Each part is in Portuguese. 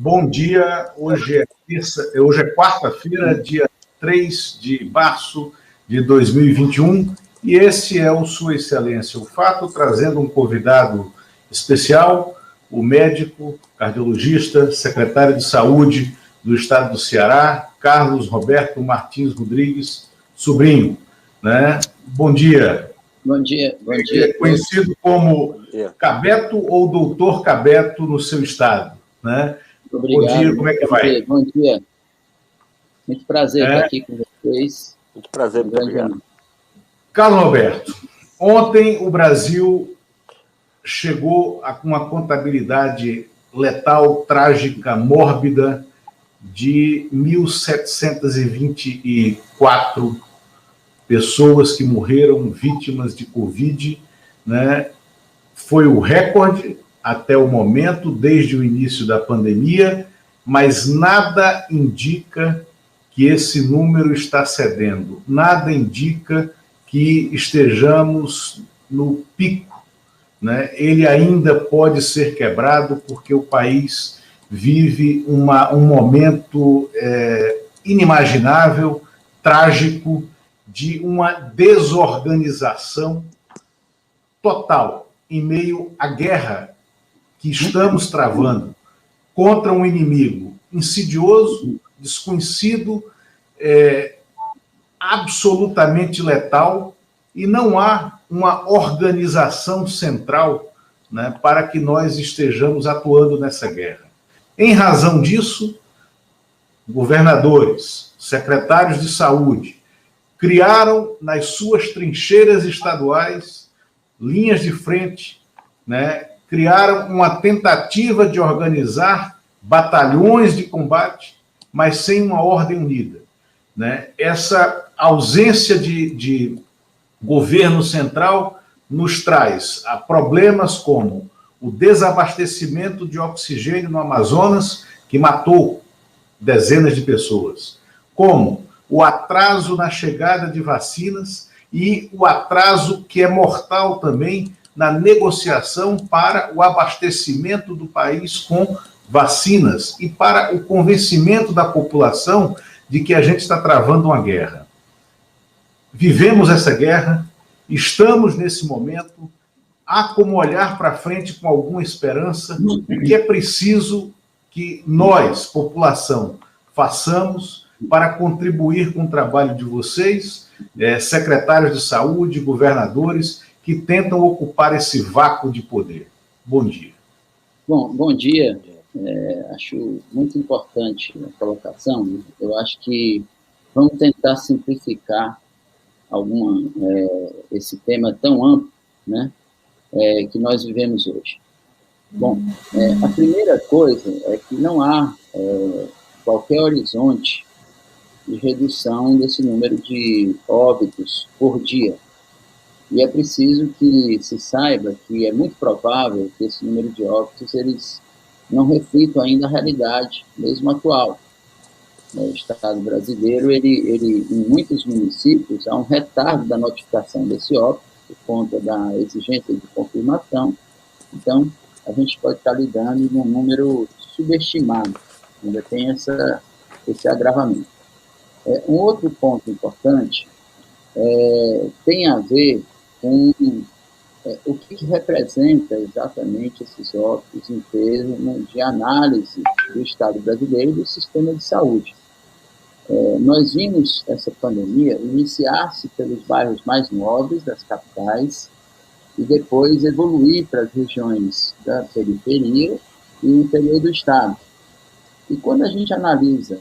Bom dia, hoje é quarta-feira, dia 3 de março de 2021, e esse é o Sua Excelência o Fato, trazendo um convidado especial, o médico, cardiologista, secretário de Saúde do Estado do Ceará, Carlos Roberto Martins Rodrigues Sobrinho, né? Bom dia. Bom dia, bom dia. É conhecido como Cabeto ou Doutor Cabeto no seu estado, né? Obrigado. Bom dia, como é que vai? Bom dia. Muito prazer estar aqui com vocês. Muito prazer, muito obrigado. Carlos Roberto, ontem o Brasil chegou a uma contabilidade letal, trágica, mórbida, de 1.724 pessoas que morreram vítimas de Covid, né? Foi o recorde até o momento, desde o início da pandemia, mas nada indica que esse número está cedendo, nada indica que estejamos no pico, né? Ele ainda pode ser quebrado porque o país vive um momento inimaginável, trágico, de uma desorganização total em meio à guerra que estamos travando contra um inimigo insidioso, desconhecido, absolutamente letal, e não há uma organização central, né, para que nós estejamos atuando nessa guerra. Em razão disso, governadores, secretários de saúde, criaram nas suas trincheiras estaduais linhas de frente, né? Criaram uma tentativa de organizar batalhões de combate, mas sem uma ordem unida, né? Essa ausência de governo central nos traz a problemas como o desabastecimento de oxigênio no Amazonas, que matou dezenas de pessoas, como o atraso na chegada de vacinas e o atraso que é mortal também na negociação para o abastecimento do país com vacinas e para o convencimento da população de que a gente está travando uma guerra. Vivemos essa guerra, estamos nesse momento, há como olhar para frente com alguma esperança, que é preciso que nós, população, façamos para contribuir com o trabalho de vocês, secretários de saúde, governadores, que tentam ocupar esse vácuo de poder. Bom dia. Bom dia. Acho muito importante a colocação. Eu acho que vamos tentar simplificar esse tema tão amplo, né, que nós vivemos hoje. Bom, a primeira coisa é que não há qualquer horizonte de redução desse número de óbitos por dia. E é preciso que se saiba que é muito provável que esse número de óbitos eles não reflitam ainda a realidade, mesmo atual. O Estado brasileiro, ele, em muitos municípios, há um retardo da notificação desse óbito por conta da exigência de confirmação. Então, a gente pode estar lidando com um número subestimado, ainda tem esse agravamento. Um outro ponto importante tem a ver com o que representa exatamente esses óbitos em termos de análise do Estado brasileiro e do sistema de saúde. Nós vimos essa pandemia iniciar-se pelos bairros mais nobres das capitais e depois evoluir para as regiões da periferia e o interior do Estado. E quando a gente analisa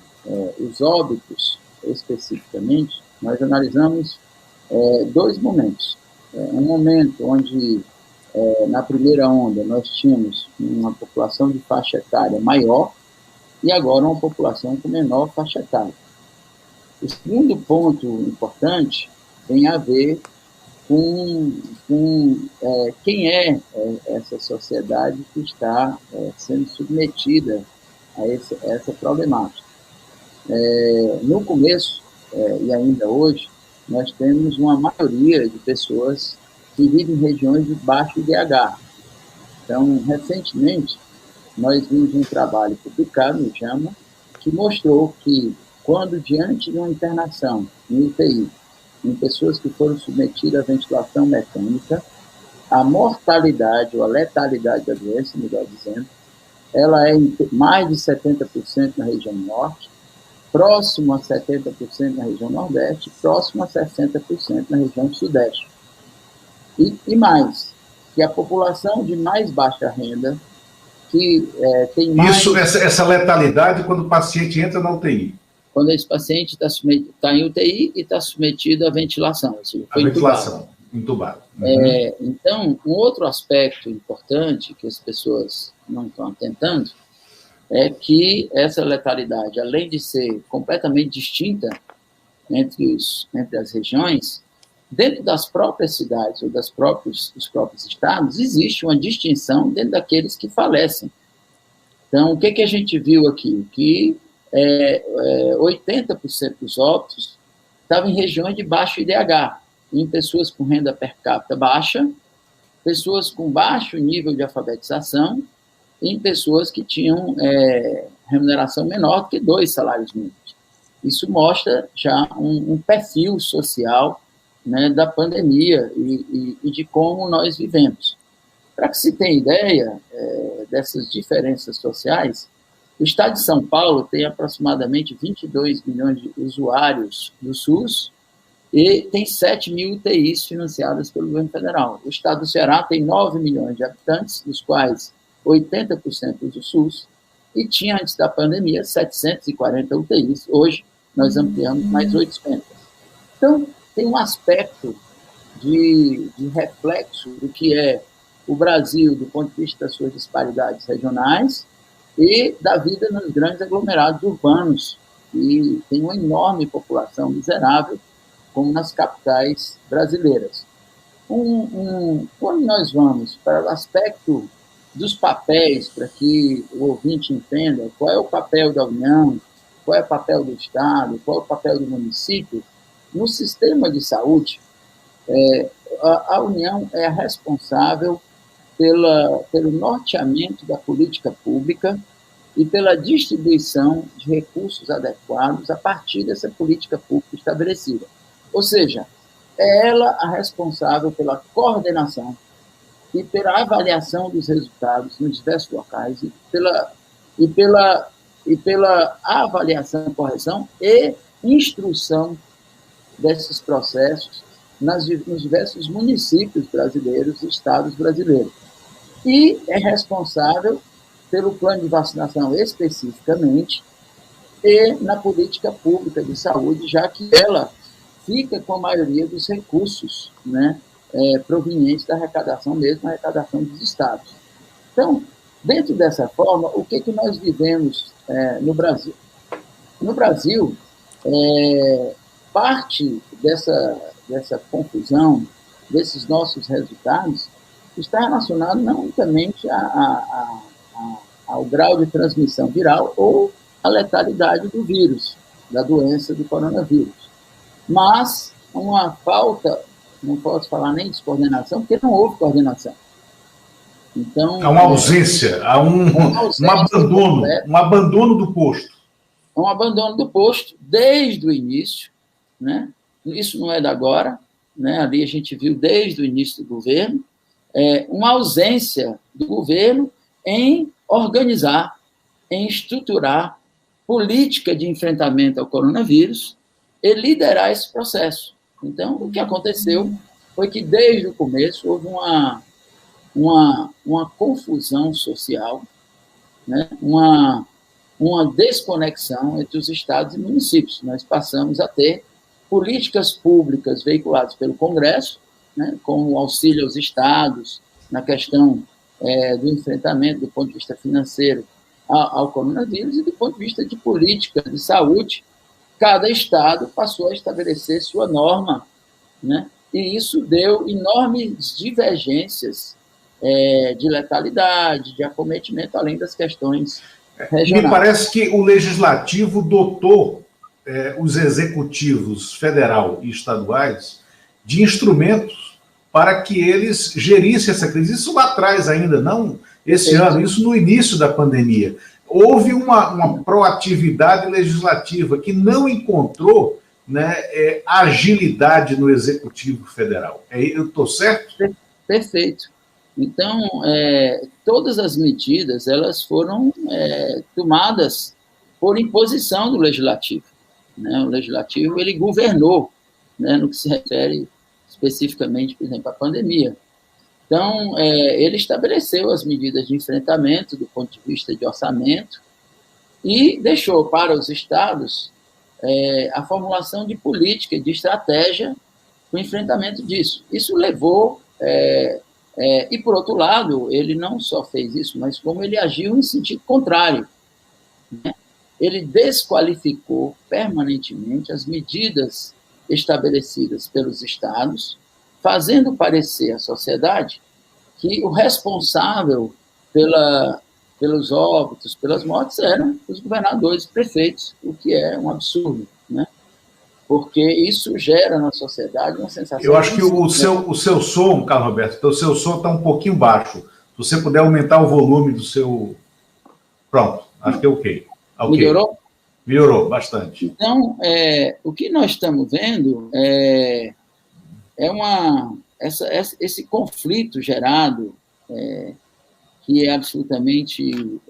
os óbitos especificamente, nós analisamos dois momentos. Um momento onde, na primeira onda, nós tínhamos uma população de faixa etária maior e agora uma população com menor faixa etária. O segundo ponto importante tem a ver com quem é essa sociedade que está sendo submetida a essa problemática. No começo, e ainda hoje, nós temos uma maioria de pessoas que vivem em regiões de baixo IDH. Então, recentemente, nós vimos um trabalho publicado no JAMA que mostrou que, quando diante de uma internação em UTI, em pessoas que foram submetidas à ventilação mecânica, a mortalidade ou a letalidade da doença, melhor dizendo, ela é em mais de 70% na região norte, próximo a 70% na região nordeste, próximo a 60% na região sudeste. E mais, que a população de mais baixa renda, que tem mais... Isso, essa letalidade quando o paciente entra na UTI. Quando esse paciente está em UTI e está submetido à ventilação. A ventilação, entubado. Então, um outro aspecto importante que as pessoas não estão atentando é que essa letalidade, além de ser completamente distinta entre as regiões, dentro das próprias cidades ou dos próprios estados, existe uma distinção dentro daqueles que falecem. Então, o que a gente viu aqui? Que 80% dos óbitos estavam em regiões de baixo IDH, em pessoas com renda per capita baixa, pessoas com baixo nível de alfabetização, e em pessoas que tinham remuneração menor do que 2 salários mínimos. Isso mostra já um perfil social, né, da pandemia e de como nós vivemos. Para que se tenha ideia dessas diferenças sociais, o estado de São Paulo tem aproximadamente 22 milhões de usuários do SUS e tem 7 mil UTIs financiadas pelo governo federal. O estado do Ceará tem 9 milhões de habitantes, dos quais 80% do SUS, e tinha, antes da pandemia, 740 UTIs. Hoje, nós ampliamos mais 800. Então, tem um aspecto de reflexo do que é o Brasil, do ponto de vista das suas disparidades regionais, e da vida nos grandes aglomerados urbanos, que tem uma enorme população miserável, como nas capitais brasileiras. Quando nós vamos para o aspecto dos papéis, para que o ouvinte entenda qual é o papel da União, qual é o papel do Estado, qual é o papel do município, no sistema de saúde, a União é a responsável pelo norteamento da política pública e pela distribuição de recursos adequados a partir dessa política pública estabelecida. Ou seja, é ela a responsável pela coordenação e pela avaliação dos resultados nos diversos locais e pela avaliação, correção e instrução desses processos nos diversos municípios brasileiros e estados brasileiros. E é responsável pelo plano de vacinação especificamente e na política pública de saúde, já que ela fica com a maioria dos recursos, né, provenientes da arrecadação mesmo, a arrecadação dos estados. Então, dentro dessa forma, o que nós vivemos no Brasil? No Brasil, parte dessa confusão, desses nossos resultados, está relacionado não unicamente ao grau de transmissão viral ou à letalidade do vírus, da doença do coronavírus, mas uma falta, não posso falar nem de descoordenação, porque não houve coordenação. Então, há uma ausência, há um abandono do posto. Um abandono do posto desde o início, né? Isso não é de agora, né? Ali a gente viu desde o início do governo, uma ausência do governo em organizar, em estruturar política de enfrentamento ao coronavírus e liderar esse processo. Então, o que aconteceu foi que, desde o começo, houve uma confusão social, né? uma desconexão entre os estados e municípios. Nós passamos a ter políticas públicas veiculadas pelo Congresso, né, como auxílio aos estados na questão do enfrentamento do ponto de vista financeiro ao coronavírus e do ponto de vista de política de saúde, cada estado passou a estabelecer sua norma, né, e isso deu enormes divergências de letalidade, de acometimento, além das questões regionais. Me parece que o Legislativo dotou os executivos federal e estaduais de instrumentos para que eles gerissem essa crise. Isso lá atrás ainda, não esse ano, isso no início da pandemia. Houve uma proatividade legislativa que não encontrou, né, agilidade no Executivo Federal. Eu estou certo? Perfeito. Então, todas as medidas elas foram tomadas por imposição do Legislativo. Né? O Legislativo ele governou, né, no que se refere especificamente, por exemplo, à pandemia. Então, ele estabeleceu as medidas de enfrentamento do ponto de vista de orçamento e deixou para os estados a formulação de política e de estratégia para o enfrentamento disso. Isso levou... e, por outro lado, ele não só fez isso, mas como ele agiu em sentido contrário. Né? Ele desqualificou permanentemente as medidas estabelecidas pelos estados, fazendo parecer à sociedade que o responsável pelos óbitos, pelas mortes, eram os governadores e prefeitos, o que é um absurdo, né? Porque isso gera na sociedade uma sensação... Eu acho que o seu som, Carlos Roberto, o seu som está um pouquinho baixo. Se você puder aumentar o volume do seu... Pronto, acho que é ok. Melhorou? Melhorou bastante. Então, o que nós estamos vendo esse conflito gerado, que é absolutamente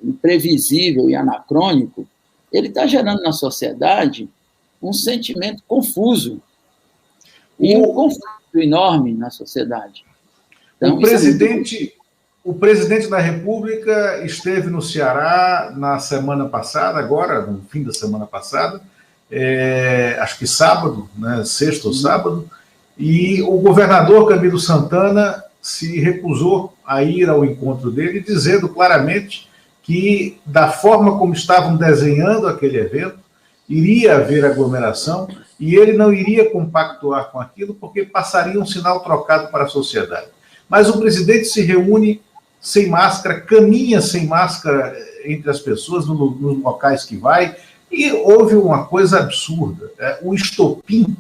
imprevisível e anacrônico, ele está gerando na sociedade um sentimento confuso e um conflito enorme na sociedade. Então, o presidente da República esteve no Ceará na semana passada, agora, no fim da semana passada, acho que sábado, né, sexta ou sábado, e o governador Camilo Santana se recusou a ir ao encontro dele, dizendo claramente que, da forma como estavam desenhando aquele evento, iria haver aglomeração e ele não iria compactuar com aquilo porque passaria um sinal trocado para a sociedade. Mas o presidente se reúne sem máscara, caminha sem máscara entre as pessoas, nos locais que vai, e houve uma coisa absurda. O estopim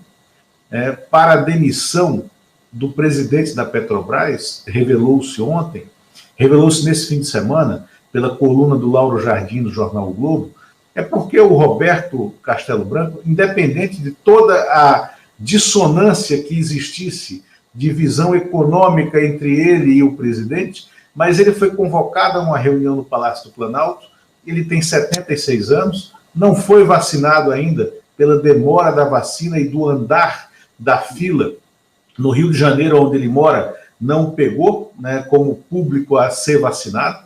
para a demissão do presidente da Petrobras revelou-se ontem, revelou-se nesse fim de semana, pela coluna do Lauro Jardim, do jornal o Globo, porque o Roberto Castelo Branco, independente de toda a dissonância que existisse de visão econômica entre ele e o presidente, mas ele foi convocado a uma reunião no Palácio do Planalto, ele tem 76 anos, não foi vacinado ainda pela demora da vacina e do andar da fila no Rio de Janeiro, onde ele mora, não pegou, né, como público a ser vacinado.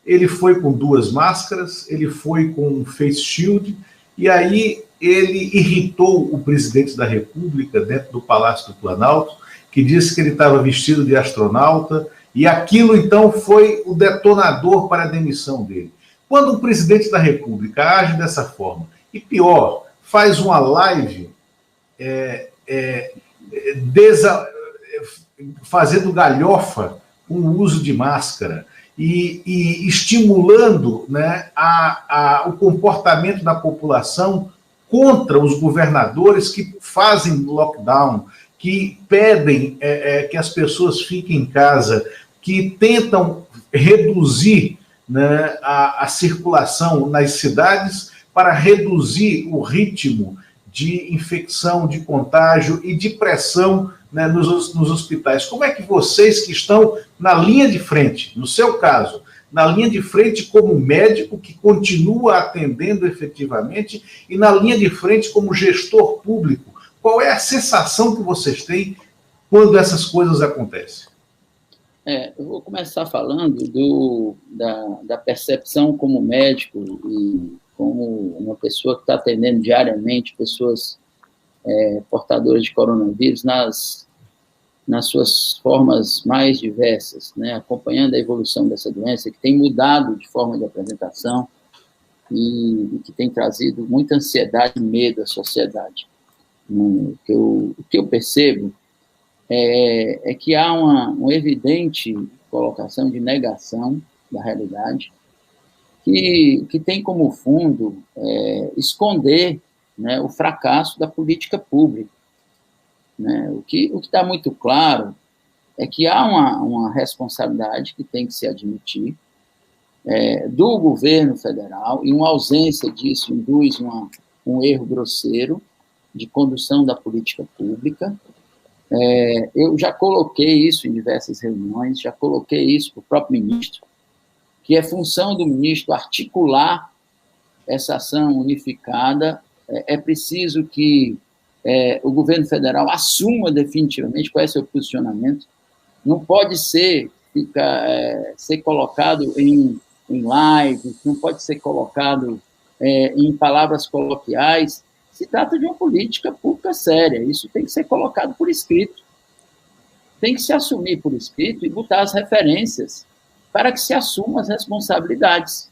Ele foi com 2 máscaras, ele foi com um face shield, e aí ele irritou o presidente da República dentro do Palácio do Planalto, que disse que ele estava vestido de astronauta, e aquilo então foi o detonador para a demissão dele. Quando o presidente da República age dessa forma, e pior, faz uma live fazendo galhofa com o uso de máscara, e estimulando, né, o comportamento da população contra os governadores que fazem lockdown, que pedem que as pessoas fiquem em casa, que tentam reduzir, né, a circulação nas cidades para reduzir o ritmo de infecção, de contágio e de pressão, né, nos hospitais. Como é que vocês que estão na linha de frente, no seu caso, na linha de frente como médico que continua atendendo efetivamente e na linha de frente como gestor público, qual é a sensação que vocês têm quando essas coisas acontecem? Eu vou começar falando da percepção como médico e como uma pessoa que está atendendo diariamente pessoas portadoras de coronavírus nas suas formas mais diversas, né, acompanhando a evolução dessa doença, que tem mudado de forma de apresentação e que tem trazido muita ansiedade e medo à sociedade. O que eu percebo é que há uma evidente colocação de negação da realidade, que tem como fundo esconder, né, o fracasso da política pública. Né? O que está muito claro é que há uma responsabilidade que tem que se admitir do governo federal, e uma ausência disso induz um erro grosseiro de condução da política pública. Eu já coloquei isso em diversas reuniões, já coloquei isso para o próprio ministro, que é função do ministro articular essa ação unificada. É preciso que o governo federal assuma definitivamente qual é seu posicionamento. Não pode ser colocado em lives, não pode ser colocado em palavras coloquiais. Se trata de uma política pública séria, isso tem que ser colocado por escrito. Tem que se assumir por escrito e botar as referências para que se assumam as responsabilidades.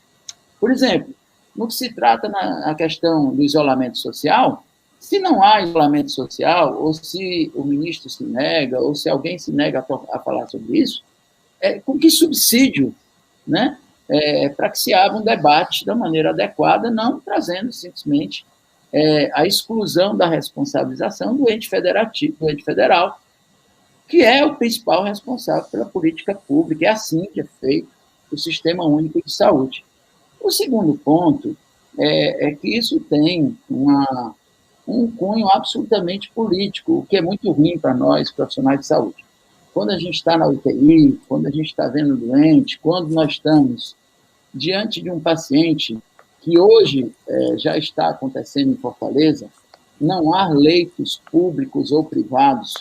Por exemplo, no que se trata na questão do isolamento social, se não há isolamento social, ou se o ministro se nega, ou se alguém se nega a falar sobre isso, com que subsídio, né? Para que se abra um debate da maneira adequada, não trazendo simplesmente a exclusão da responsabilização do ente federativo, do ente federal, que é o principal responsável pela política pública. É assim que é feito o Sistema Único de Saúde. O segundo ponto é que isso tem um cunho absolutamente político, o que é muito ruim para nós, profissionais de saúde. Quando a gente está na UTI, quando a gente está vendo doente, quando nós estamos diante de um paciente que hoje já está acontecendo em Fortaleza, não há leitos públicos ou privados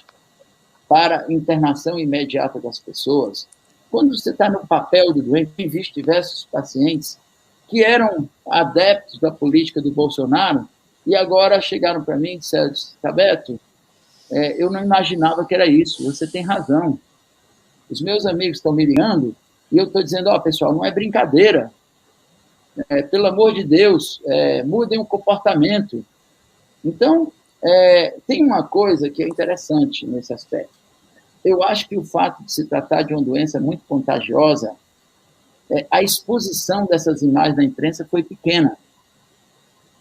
para internação imediata das pessoas. Quando você está no papel do doente, tem visto diversos pacientes que eram adeptos da política do Bolsonaro e agora chegaram para mim e disseram: Beto, eu não imaginava que era isso, você tem razão. Os meus amigos estão me ligando e eu estou dizendo: pessoal, não é brincadeira. Pelo amor de Deus, mudem o comportamento. Então, tem uma coisa que é interessante nesse aspecto. Eu acho que o fato de se tratar de uma doença muito contagiosa, a exposição dessas imagens na imprensa foi pequena.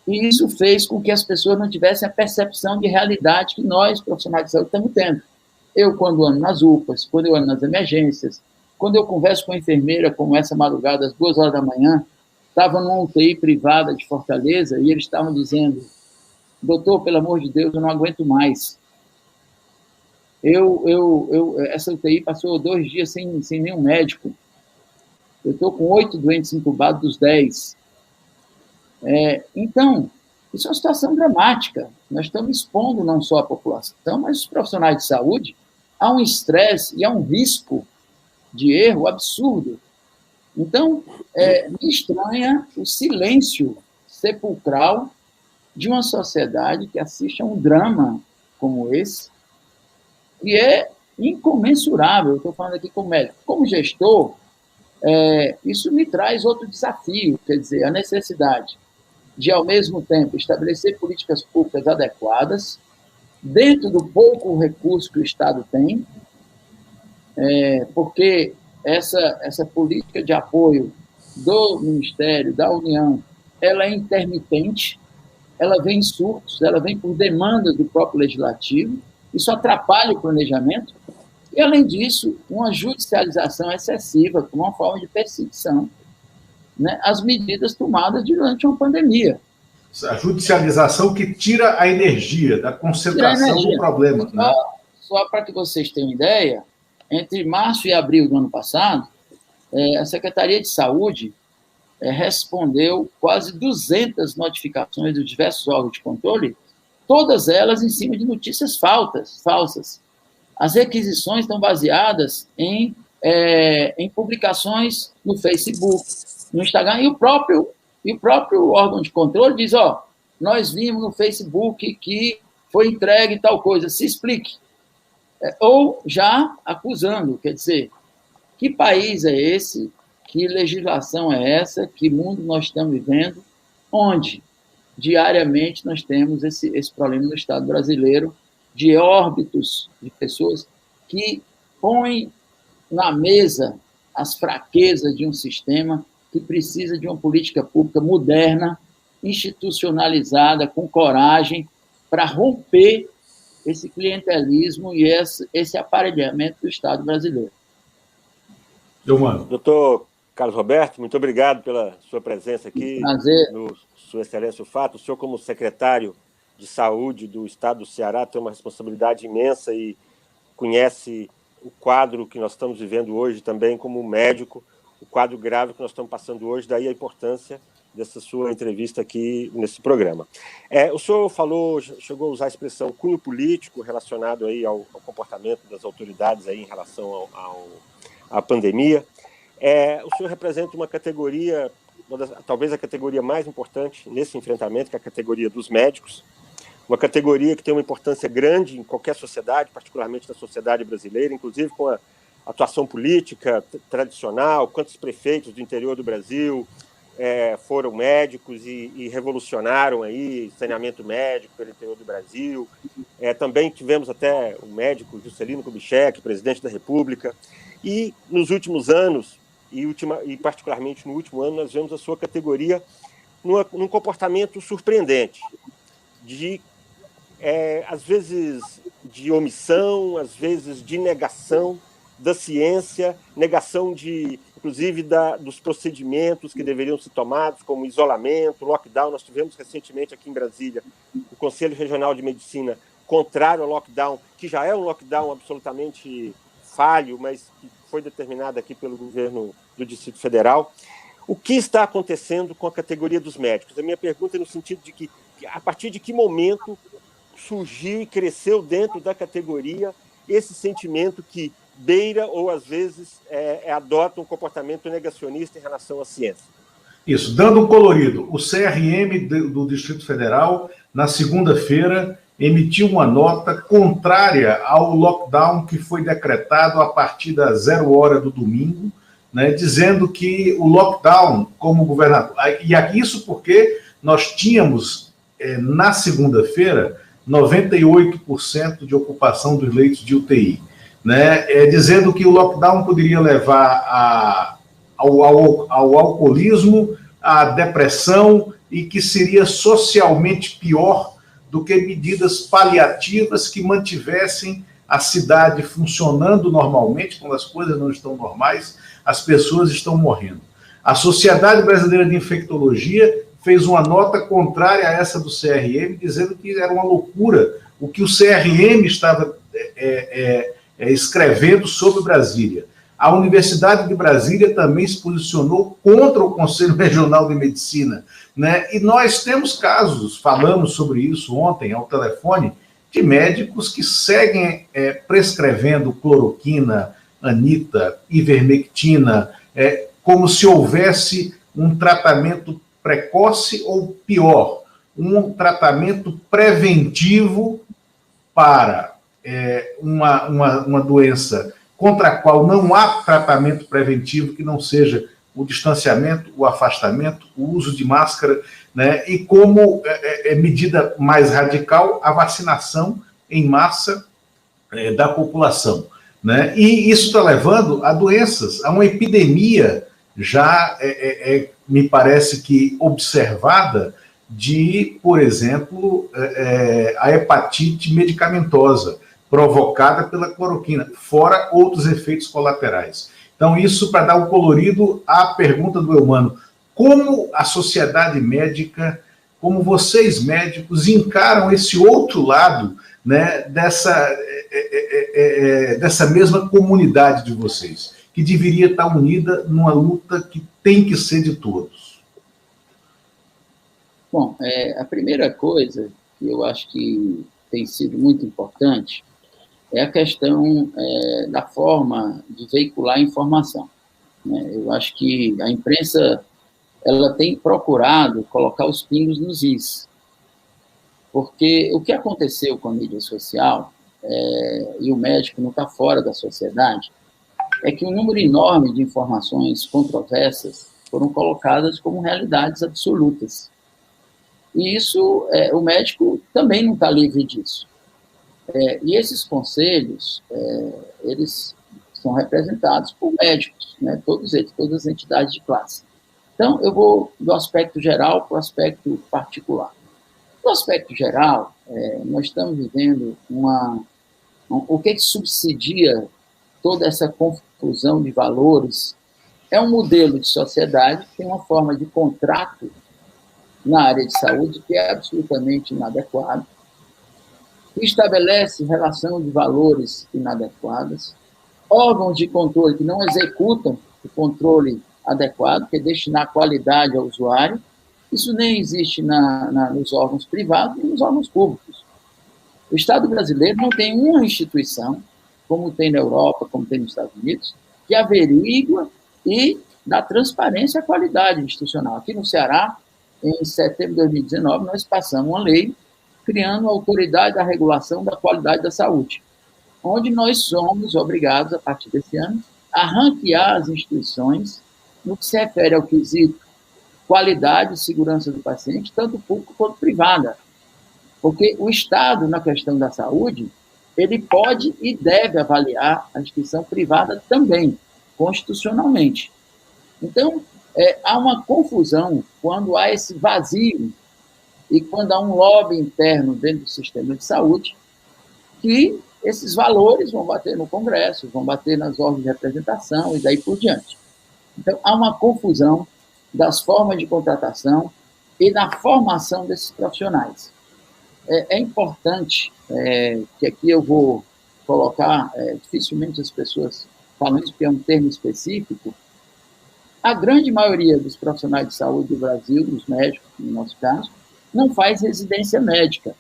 E isso fez com que as pessoas não tivessem a percepção de realidade que nós, profissionais de saúde, estamos tendo. Eu, quando ando nas UPAs, quando eu ando nas emergências, quando eu converso com a enfermeira, como essa madrugada, às 2h da manhã, estava numa UTI privada de Fortaleza e eles estavam dizendo: doutor, pelo amor de Deus, eu não aguento mais. Essa UTI passou 2 dias sem nenhum médico. Eu estou com 8 doentes incubados dos 10. Então, isso é uma situação dramática. Nós estamos expondo não só a população, mas os profissionais de saúde a um estresse e a um risco de erro absurdo. Então, me estranha o silêncio sepulcral de uma sociedade que assiste a um drama como esse, e é incomensurável. Eu estou falando aqui como médico. Como gestor, isso me traz outro desafio, quer dizer, a necessidade de, ao mesmo tempo, estabelecer políticas públicas adequadas, dentro do pouco recurso que o Estado tem, porque essa política de apoio do Ministério, da União, ela é intermitente, ela vem em surtos, ela vem por demandas do próprio Legislativo, isso atrapalha o planejamento, e, além disso, uma judicialização excessiva, como uma forma de perseguição, né, às medidas tomadas durante uma pandemia. A judicialização que tira a energia da concentração do problema. Né? Só para que vocês tenham ideia, entre março e abril do ano passado, a Secretaria de Saúde respondeu quase 200 notificações dos diversos órgãos de controle, todas elas em cima de notícias falsas. As requisições estão baseadas em publicações no Facebook, no Instagram, e o próprio órgão de controle diz: nós vimos no Facebook que foi entregue tal coisa, se explique. Ou já acusando, quer dizer, que país é esse, que legislação é essa, que mundo nós estamos vivendo, onde diariamente nós temos esse problema no Estado brasileiro, de óbitos de pessoas que põem na mesa as fraquezas de um sistema que precisa de uma política pública moderna, institucionalizada, com coragem, para romper esse clientelismo e esse aparelhamento do Estado brasileiro. Doutor Carlos Roberto, muito obrigado pela sua presença aqui. Prazer. No Sua Excelência o Fato. O senhor, como secretário de Saúde do Estado do Ceará, tem uma responsabilidade imensa e conhece o quadro que nós estamos vivendo hoje também como médico, o quadro grave que nós estamos passando hoje, daí a importância dessa sua entrevista aqui nesse programa. O senhor chegou a usar a expressão cunho político relacionado aí ao comportamento das autoridades aí em relação à pandemia. O senhor representa uma categoria, talvez a categoria mais importante nesse enfrentamento, que é a categoria dos médicos, uma categoria que tem uma importância grande em qualquer sociedade, particularmente na sociedade brasileira, inclusive com a atuação política tradicional. Quantos prefeitos do interior do Brasil foram médicos e revolucionaram aí saneamento médico pelo interior do Brasil. Também tivemos até um médico, Juscelino Kubitschek, presidente da República. E nos últimos anos, e particularmente no último ano, nós vemos a sua categoria num comportamento surpreendente, às vezes de omissão, às vezes de negação da ciência, negação inclusive dos procedimentos que deveriam ser tomados, como isolamento, lockdown. Nós tivemos recentemente aqui em Brasília o Conselho Regional de Medicina contrário ao lockdown, que já é um lockdown absolutamente falho, mas que foi determinado aqui pelo governo do Distrito Federal. O que está acontecendo com a categoria dos médicos? A minha pergunta é no sentido de que, a partir de que momento surgiu e cresceu dentro da categoria esse sentimento que beira ou, às vezes, adota um comportamento negacionista em relação à ciência? Isso, dando um colorido, o CRM do Distrito Federal, na segunda-feira, emitiu uma nota contrária ao lockdown que foi decretado a partir da 0 hora do domingo, né, dizendo que o lockdown, como governador... E isso porque nós tínhamos, na segunda-feira, 98% de ocupação dos leitos de UTI, né, dizendo que o lockdown poderia levar ao alcoolismo, à depressão, e que seria socialmente pior do que medidas paliativas que mantivessem a cidade funcionando normalmente. Quando as coisas não estão normais, as pessoas estão morrendo. A Sociedade Brasileira de Infectologia fez uma nota contrária a essa do CRM, dizendo que era uma loucura o que o CRM estava escrevendo sobre Brasília. A Universidade de Brasília também se posicionou contra o Conselho Regional de Medicina, né? E nós temos casos, falamos sobre isso ontem ao telefone, de médicos que seguem prescrevendo cloroquina, anita, ivermectina, como se houvesse um tratamento precoce ou pior, um tratamento preventivo para uma doença contra a qual não há tratamento preventivo que não seja o distanciamento, o afastamento, o uso de máscara, né? E como medida mais radical, a vacinação em massa da população, né? E isso está levando a doenças, a uma epidemia já, me parece que observada, de, por exemplo, a hepatite medicamentosa, provocada pela cloroquina, fora outros efeitos colaterais. Então, isso para dar um colorido à pergunta do Eumano: como a sociedade médica, como vocês médicos encaram esse outro lado, né, dessa mesma comunidade de vocês, que deveria estar unida numa luta que tem que ser de todos? Bom, a primeira coisa que eu acho que tem sido muito importante é a questão da forma de veicular informação, né? Eu acho que a imprensa ela tem procurado colocar os pingos nos is, porque o que aconteceu com a mídia social, e o médico não está fora da sociedade, é que um número enorme de informações controversas foram colocadas como realidades absolutas. E isso, o médico também não está livre disso. E esses conselhos, eles são representados por médicos, né? Todos eles, todas as entidades de classe. Então, eu vou do aspecto geral para o aspecto particular. No aspecto geral, nós estamos vivendo o que subsidia toda essa confusão de valores é um modelo de sociedade que tem uma forma de contrato na área de saúde que é absolutamente inadequado, que estabelece relação de valores inadequadas, órgãos de controle que não executam o controle adequado, que é destinar qualidade ao usuário. Isso nem existe nos órgãos privados nem nos órgãos públicos. O Estado brasileiro não tem uma instituição, como tem na Europa, como tem nos Estados Unidos, que averigua e dá transparência à qualidade institucional. Aqui no Ceará, em setembro de 2019, nós passamos uma lei criando a Autoridade da Regulação da Qualidade da Saúde, onde nós somos obrigados, a partir desse ano, a ranquear as instituições no que se refere ao quesito qualidade e segurança do paciente, tanto pública quanto privada. Porque o Estado, na questão da saúde, ele pode e deve avaliar a instituição privada também, constitucionalmente. Então, há uma confusão quando há esse vazio e quando há um lobby interno dentro do sistema de saúde, que esses valores vão bater no Congresso, vão bater nas ordens de representação e daí por diante. Então, há uma confusão das formas de contratação e da formação desses profissionais. É importante que aqui eu vou colocar, dificilmente as pessoas falam isso, porque é um termo específico, a grande maioria dos profissionais de saúde do Brasil, dos médicos, no nosso caso, não faz residência médica.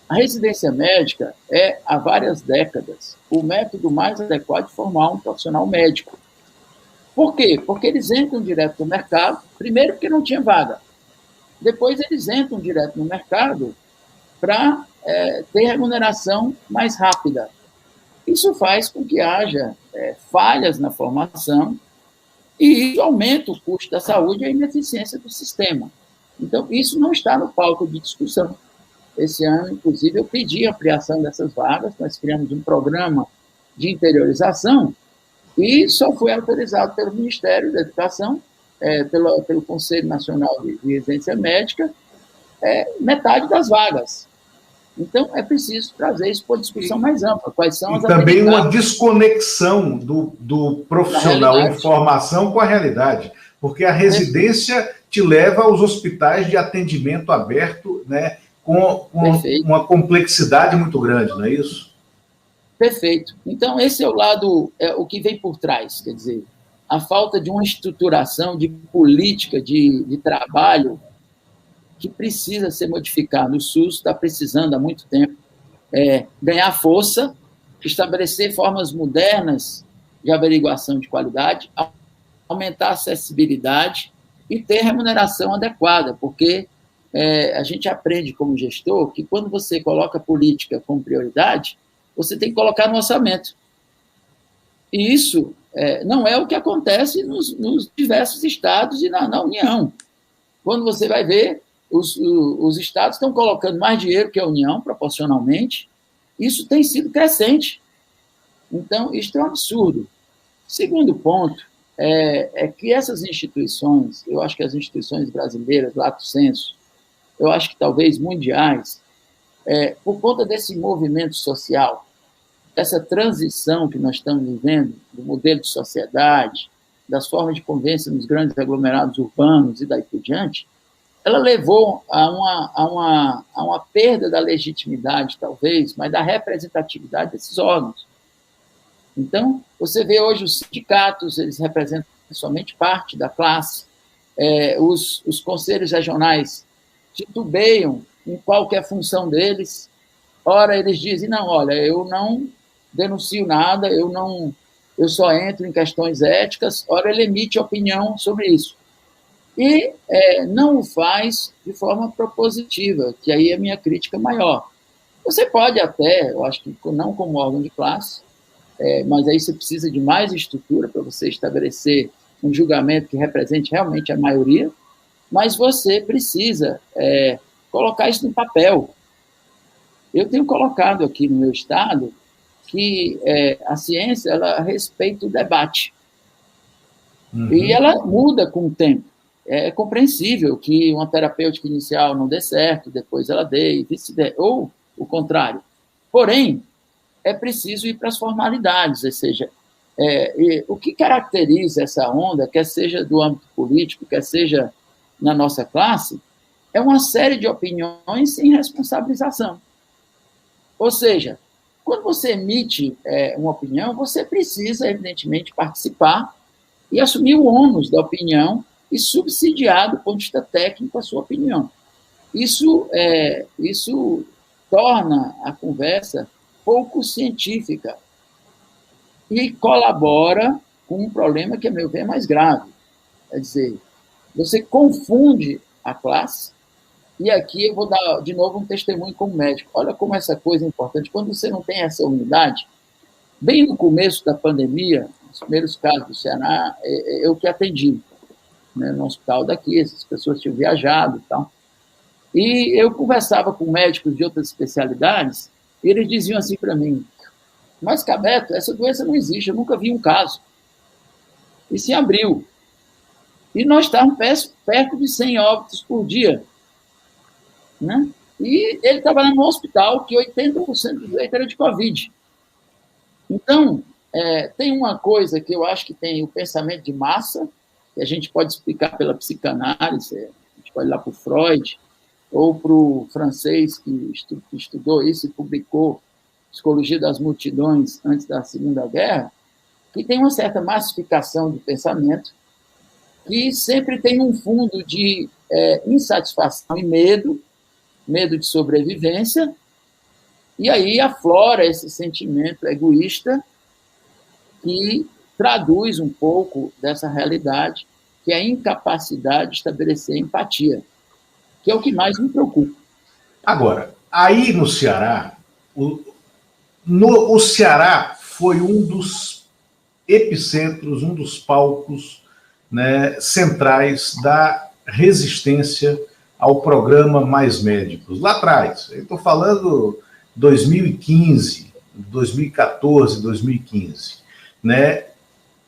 A residência médica é, há várias décadas, o método mais adequado de formar um profissional médico. Por quê? Porque eles entram direto no mercado, primeiro porque não tinha vaga, depois eles entram direto no mercado para ter remuneração mais rápida. Isso faz com que haja falhas na formação e isso aumenta o custo da saúde e a ineficiência do sistema. Então, isso não está no palco de discussão. Esse ano, inclusive, eu pedi a ampliação dessas vagas, nós criamos um programa de interiorização e só foi autorizado pelo Ministério da Educação, pelo Conselho Nacional de Residência Médica, metade das vagas. Então, é preciso trazer isso para uma discussão mais ampla. Quais são as também uma desconexão do profissional em formação com a realidade, porque a residência te leva aos hospitais de atendimento aberto, né, com uma complexidade muito grande, não é isso? Perfeito. Então, esse é o lado, o que vem por trás, quer dizer, a falta de uma estruturação de política de trabalho que precisa ser modificado. O SUS está precisando há muito tempo ganhar força, estabelecer formas modernas de averiguação de qualidade, aumentar a acessibilidade e ter remuneração adequada, porque a gente aprende como gestor que quando você coloca política como prioridade, você tem que colocar no orçamento. E isso não é o que acontece nos diversos estados e na União. Quando você vai ver, os estados estão colocando mais dinheiro que a União, proporcionalmente. Isso tem sido crescente. Então, isso é um absurdo. Segundo ponto é que essas instituições, eu acho que as instituições brasileiras, lato sensu, eu acho que talvez mundiais, por conta desse movimento social, essa transição que nós estamos vivendo, do modelo de sociedade, das formas de convivência nos grandes aglomerados urbanos e daí por diante, ela levou a uma perda da legitimidade, talvez, mas da representatividade desses órgãos. Então, você vê hoje os sindicatos, eles representam somente parte da classe, os conselhos regionais titubeiam em qual que é a função deles. Ora, eles dizem, não, olha, eu não denuncio nada, eu só entro em questões éticas. Ora, ele emite opinião sobre isso. E não o faz de forma propositiva, que aí é a minha crítica maior. Você pode até, eu acho que não como órgão de classe, mas aí você precisa de mais estrutura para você estabelecer um julgamento que represente realmente a maioria, mas você precisa colocar isso no papel. Eu tenho colocado aqui no meu estado que a ciência ela respeita o debate. Uhum. E ela muda com o tempo. É compreensível que uma terapêutica inicial não dê certo, depois ela dê, e vice-versa, ou o contrário. Porém, é preciso ir para as formalidades, ou seja, o que caracteriza essa onda, quer seja do âmbito político, quer seja na nossa classe, é uma série de opiniões sem responsabilização. Ou seja, quando você emite uma opinião, você precisa, evidentemente, participar e assumir o ônus da opinião e subsidiar, do ponto de vista técnico, a sua opinião. Isso torna a conversa pouco científica e colabora com um problema que, a meu ver, é mais grave. Quer dizer, você confunde a classe, e aqui eu vou dar, de novo, um testemunho como médico. Olha como essa coisa é importante. Quando você não tem essa unidade, bem no começo da pandemia, os primeiros casos do Ceará, eu que atendi, né, no hospital daqui, essas pessoas tinham viajado e tal. E eu conversava com médicos de outras especialidades, e eles diziam assim para mim: mas, Cabeto, essa doença não existe, eu nunca vi um caso. E se abriu. E nós estávamos perto de 100 óbitos por dia. Né? E ele trabalhava num hospital que 80% dos leitos era de Covid. Então, tem uma coisa que eu acho que tem o pensamento de massa, que a gente pode explicar pela psicanálise, a gente pode ir lá para o Freud, ou para o francês que estudou isso e publicou Psicologia das Multidões antes da Segunda Guerra, que tem uma certa massificação de pensamento, que sempre tem um fundo de insatisfação e medo de sobrevivência, e aí aflora esse sentimento egoísta que traduz um pouco dessa realidade, que é a incapacidade de estabelecer empatia, que é o que mais me preocupa. Agora, aí no Ceará, o Ceará foi um dos epicentros, um dos palcos, né, centrais da resistência ao programa Mais Médicos. Lá atrás, eu estou falando 2015, 2014, 2015, né?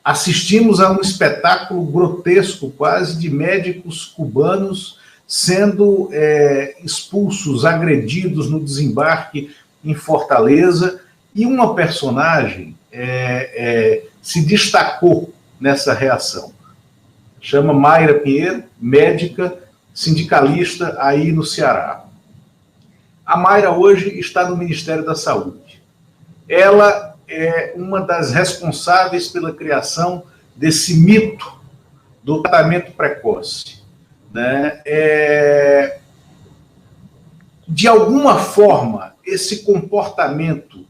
Assistimos a um espetáculo grotesco quase de médicos cubanos sendo expulsos, agredidos no desembarque em Fortaleza, e uma personagem se destacou nessa reação. Chama Mayra Pinheiro, médica, sindicalista aí no Ceará. A Mayra hoje está no Ministério da Saúde. Ela é uma das responsáveis pela criação desse mito do tratamento precoce, né? De alguma forma, esse comportamento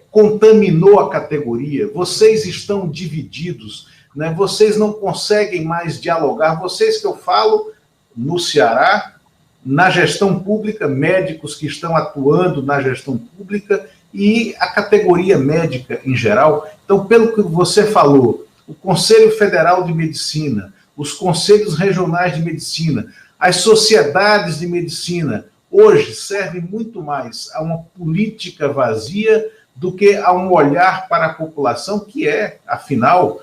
contaminou a categoria. Vocês estão divididos, né? Vocês não conseguem mais dialogar. Vocês que eu falo no Ceará, na gestão pública, médicos que estão atuando na gestão pública e a categoria médica em geral. Então, pelo que você falou, o Conselho Federal de Medicina, os conselhos regionais de medicina, as sociedades de medicina, hoje servem muito mais a uma política vazia do que a um olhar para a população, que afinal,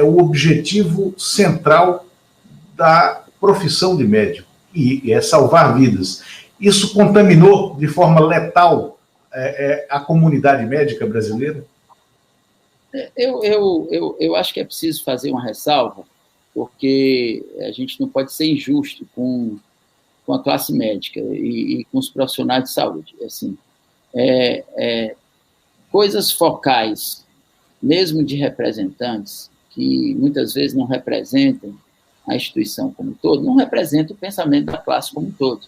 o objetivo central da profissão de médico, e é salvar vidas. Isso contaminou de forma letal a comunidade médica brasileira? Eu acho que é preciso fazer uma ressalva, porque a gente não pode ser injusto com a classe médica e com os profissionais de saúde. Assim, coisas focais, mesmo de representantes, que muitas vezes não representam a instituição como um todo, não representam o pensamento da classe como um todo.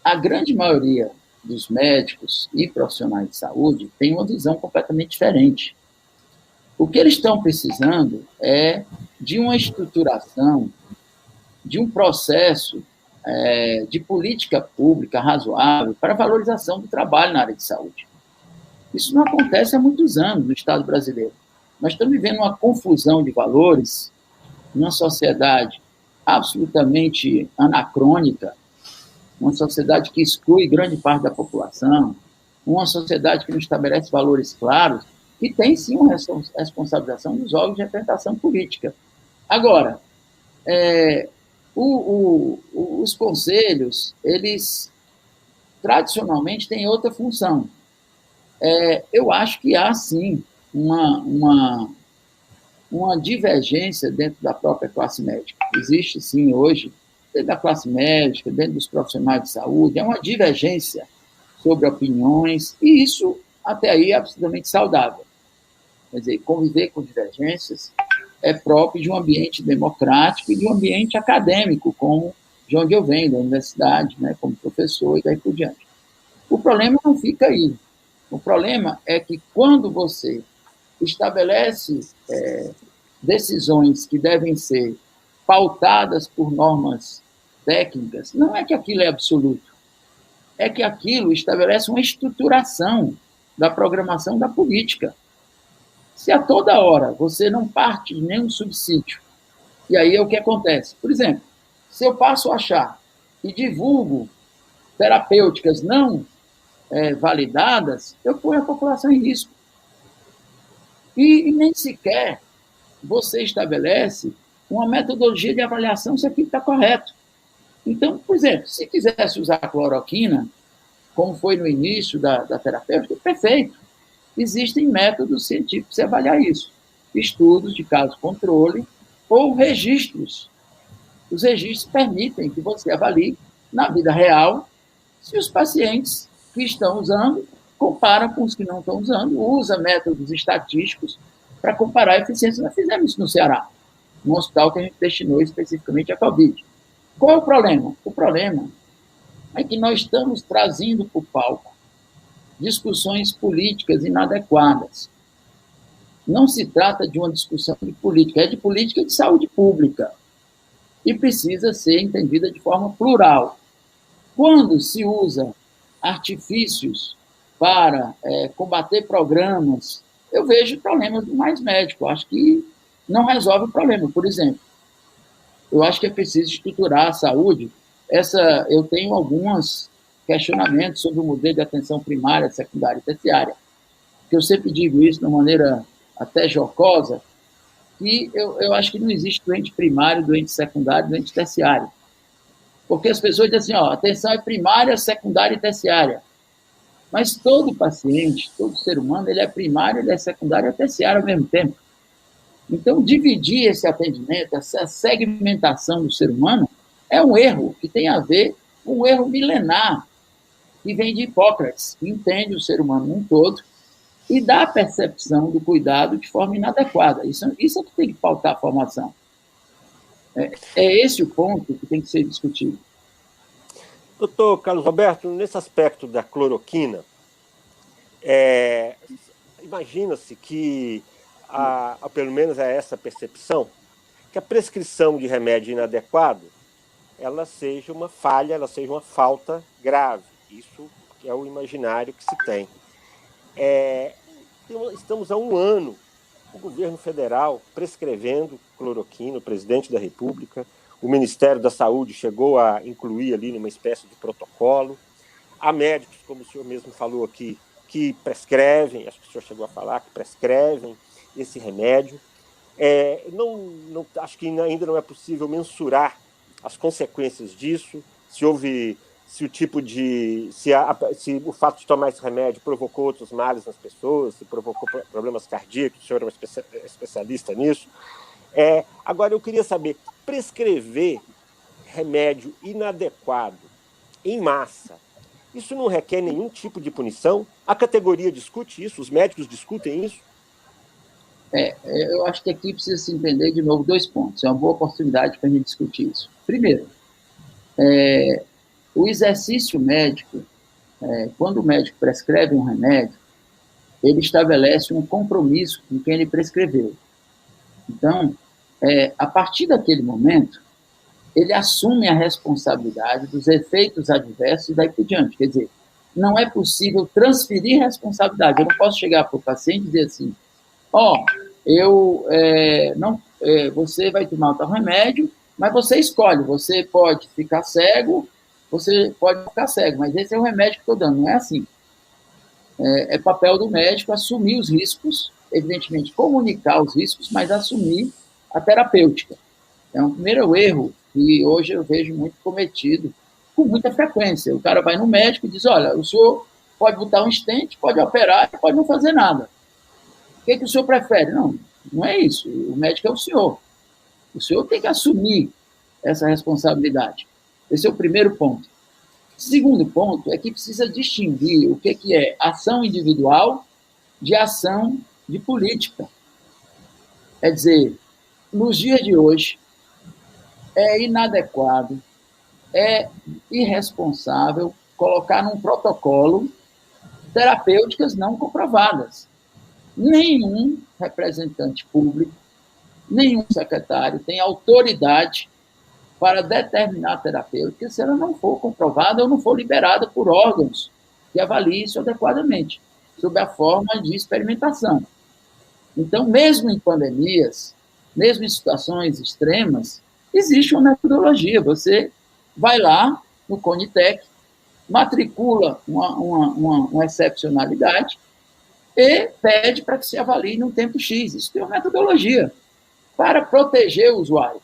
A grande maioria dos médicos e profissionais de saúde tem uma visão completamente diferente. O que eles estão precisando é de uma estruturação, de um processo de política pública razoável para a valorização do trabalho na área de saúde. Isso não acontece há muitos anos no Estado brasileiro. Nós estamos vivendo uma confusão de valores numa sociedade absolutamente anacrônica, uma sociedade que exclui grande parte da população, uma sociedade que não estabelece valores claros, que tem, sim, uma responsabilização dos órgãos de representação política. Agora, Os conselhos, eles tradicionalmente têm outra função. Eu acho que há, sim, uma divergência dentro da própria classe médica. Existe, sim, hoje, dentro da classe médica, dentro dos profissionais de saúde, é uma divergência sobre opiniões, e isso, até aí, é absolutamente saudável. Quer dizer, conviver com divergências é próprio de um ambiente democrático e de um ambiente acadêmico, como de onde eu venho, da universidade, né, como professor e daí por diante. O problema não fica aí. O problema é que quando você estabelece decisões que devem ser pautadas por normas técnicas, não é que aquilo é absoluto, é que aquilo estabelece uma estruturação da programação da política. Se a toda hora você não parte de nenhum subsídio, e aí é o que acontece. Por exemplo, se eu passo a achar e divulgo terapêuticas não validadas, eu ponho a população em risco. E nem sequer você estabelece uma metodologia de avaliação se aquilo está correto. Então, por exemplo, se quisesse usar a cloroquina, como foi no início da terapêutica, perfeito. Existem métodos científicos para você avaliar isso. Estudos de caso controle ou registros. Os registros permitem que você avalie, na vida real, se os pacientes que estão usando comparam com os que não estão usando, usa métodos estatísticos para comparar a eficiência. Nós fizemos isso no Ceará, num hospital que a gente destinou especificamente a Covid. Qual é o problema? O problema é que nós estamos trazendo para o palco discussões políticas inadequadas. Não se trata de uma discussão de política, é de política de saúde pública. E precisa ser entendida de forma plural. Quando se usa artifícios para combater programas, eu vejo problemas do mais médico. Eu acho que não resolve o problema. Por exemplo, eu acho que é preciso estruturar a saúde. Eu tenho alguns questionamentos sobre o modelo de atenção primária, secundária e terciária, que eu sempre digo isso de uma maneira até jocosa, que eu acho que não existe doente primário, doente secundário, doente terciário. Porque as pessoas dizem assim, a atenção é primária, secundária e terciária. Mas todo paciente, todo ser humano, ele é primário, ele é secundário e é terciário ao mesmo tempo. Então, dividir esse atendimento, essa segmentação do ser humano, é um erro que tem a ver com um erro milenar, que vem de Hipócrates, que entende o ser humano num todo e dá a percepção do cuidado de forma inadequada. Isso é que tem que pautar a formação. É esse o ponto que tem que ser discutido. Doutor Carlos Roberto, nesse aspecto da cloroquina, imagina-se que, pelo menos é essa percepção, que a prescrição de remédio inadequado ela seja uma falha, ela seja uma falta grave. Isso é o imaginário que se tem. Estamos há um ano, o governo federal prescrevendo cloroquina, o presidente da República, o Ministério da Saúde chegou a incluir ali numa espécie de protocolo. Há médicos, como o senhor mesmo falou aqui, que prescrevem, acho que o senhor chegou a falar, que prescrevem esse remédio. Acho que ainda não é possível mensurar as consequências disso, se o fato de tomar esse remédio provocou outros males nas pessoas, se provocou problemas cardíacos, o senhor é um especialista nisso. Agora, eu queria saber, prescrever remédio inadequado em massa, isso não requer nenhum tipo de punição? A categoria discute isso? Os médicos discutem isso? Eu acho que aqui precisa se entender, de novo, 2 pontos. É uma boa oportunidade para a gente discutir isso. Primeiro, o exercício médico, quando o médico prescreve um remédio, ele estabelece um compromisso com quem ele prescreveu. Então, a partir daquele momento, ele assume a responsabilidade dos efeitos adversos e daí por diante. Quer dizer, não é possível transferir responsabilidade. Eu não posso chegar para o paciente e dizer assim, você vai tomar o tal remédio, mas você escolhe, você pode ficar cego, mas esse é o remédio que estou dando. Não é assim. É papel do médico assumir os riscos, evidentemente comunicar os riscos, mas assumir a terapêutica. É um primeiro erro que hoje eu vejo muito cometido com muita frequência. O cara vai no médico e diz, olha, o senhor pode botar um stent, pode operar, pode não fazer nada. O que o senhor prefere? Não, não é isso. O médico é o senhor. O senhor tem que assumir essa responsabilidade. Esse é o primeiro ponto. O segundo ponto é que precisa distinguir o que é ação individual de ação de política. Quer dizer, nos dias de hoje, é inadequado, é irresponsável colocar num protocolo terapêuticas não comprovadas. Nenhum representante público, nenhum secretário tem autoridade para determinar a terapêutica se ela não for comprovada ou não for liberada por órgãos que avaliem isso adequadamente, sob a forma de experimentação. Então, mesmo em pandemias, mesmo em situações extremas, existe uma metodologia. Você vai lá no Conitec, matricula uma excepcionalidade e pede para que se avalie num tempo X. Isso tem uma metodologia para proteger o usuário.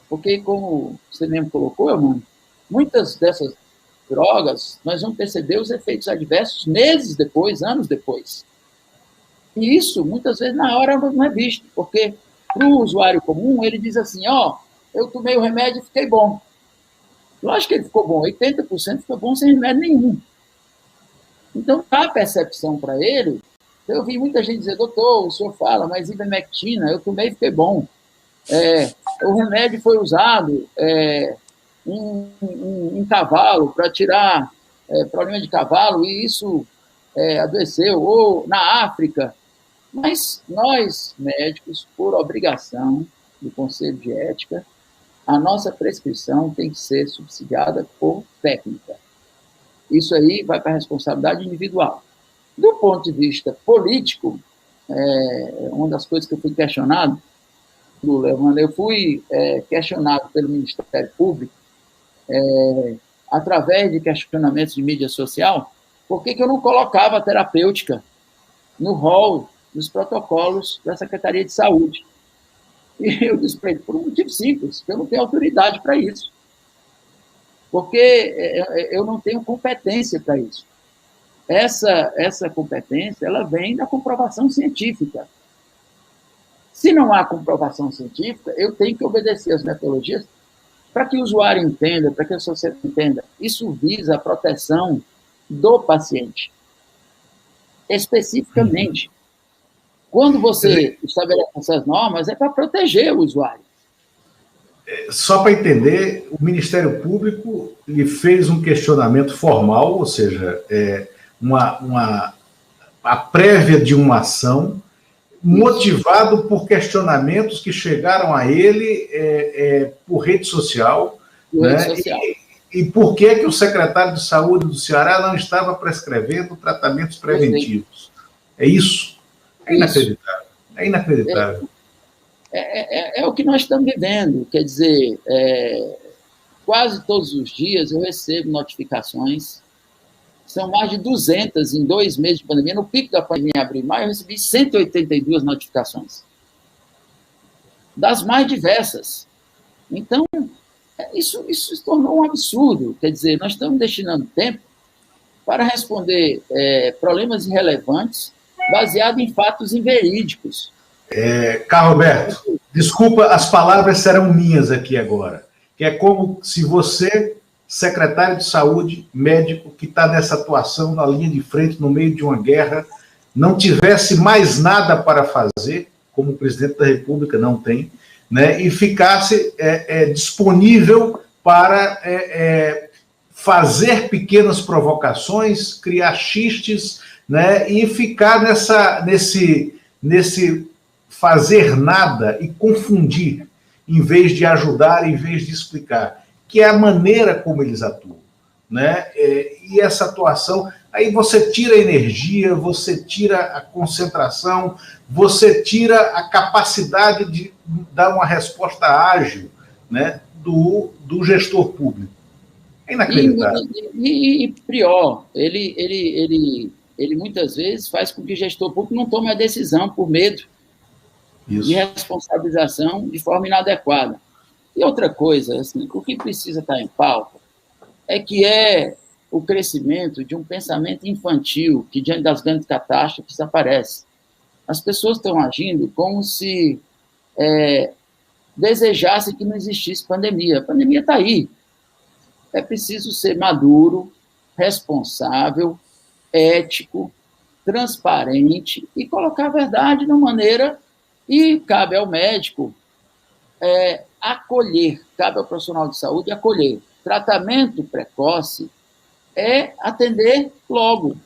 Porque, como você mesmo colocou, Elmano, muitas dessas drogas, nós vamos perceber os efeitos adversos meses depois, anos depois. E isso, muitas vezes, na hora não é visto, porque para o usuário comum, ele diz assim, eu tomei o remédio e fiquei bom. Lógico que ele ficou bom, 80% ficou bom sem remédio nenhum. Então, a percepção para ele, eu vi muita gente dizer, doutor, o senhor fala, mas ivermectina, eu tomei e fiquei bom. O remédio foi usado em cavalo para tirar problema de cavalo e isso adoeceu, ou na África. Mas nós, médicos, por obrigação do Conselho de Ética, a nossa prescrição tem que ser subsidiada por técnica. Isso aí vai para a responsabilidade individual. Do ponto de vista político, uma das coisas que eu fui questionado, Lula, eu fui questionado pelo Ministério Público, através de questionamentos de mídia social, por que eu não colocava a terapêutica no rol dos protocolos da Secretaria de Saúde. E eu disse para ele, por um motivo simples, que eu não tenho autoridade para isso. Porque eu não tenho competência para isso. Essa competência, ela vem da comprovação científica. Se não há comprovação científica, eu tenho que obedecer às metodologias para que o usuário entenda, para que a sociedade entenda. Isso visa a proteção do paciente. Especificamente. Quando você estabelece essas normas, é para proteger o usuário. Só para entender, o Ministério Público lhe fez um questionamento formal, ou seja, a prévia de uma ação, motivado por questionamentos que chegaram a ele por rede social. E por que o secretário de Saúde do Ceará não estava prescrevendo tratamentos preventivos? É isso? É inacreditável. É inacreditável. É o que nós estamos vivendo. Quer dizer, quase todos os dias eu recebo notificações. São mais de 200 em 2 meses de pandemia. No pico da pandemia, em abril e maio, eu recebi 182 notificações. Das mais diversas. Então, isso se tornou um absurdo. Quer dizer, nós estamos destinando tempo para responder problemas irrelevantes baseado em fatos inverídicos. Carlos Roberto, desculpa, as palavras serão minhas aqui agora. Que é como se você, secretário de saúde, médico, que está nessa atuação na linha de frente, no meio de uma guerra, não tivesse mais nada para fazer, como o presidente da República não tem, né, e ficasse disponível para fazer pequenas provocações, criar xistes, né, e ficar nesse fazer nada e confundir, em vez de ajudar, em vez de explicar, que é a maneira como eles atuam, né? E essa atuação, aí você tira a energia, você tira a concentração, você tira a capacidade de dar uma resposta ágil, né, do gestor público. É inacreditável. E pior, ele muitas vezes faz com que o gestor público não tome a decisão por medo de responsabilização de forma inadequada. E outra coisa, assim, o que precisa estar em pauta é o crescimento de um pensamento infantil que, diante das grandes catástrofes, aparece. As pessoas estão agindo como se desejassem que não existisse pandemia. A pandemia está aí. É preciso ser maduro, responsável, ético, transparente e colocar a verdade de uma maneira... E cabe ao médico acolher, cabe ao profissional de saúde acolher. Tratamento precoce é atender logo.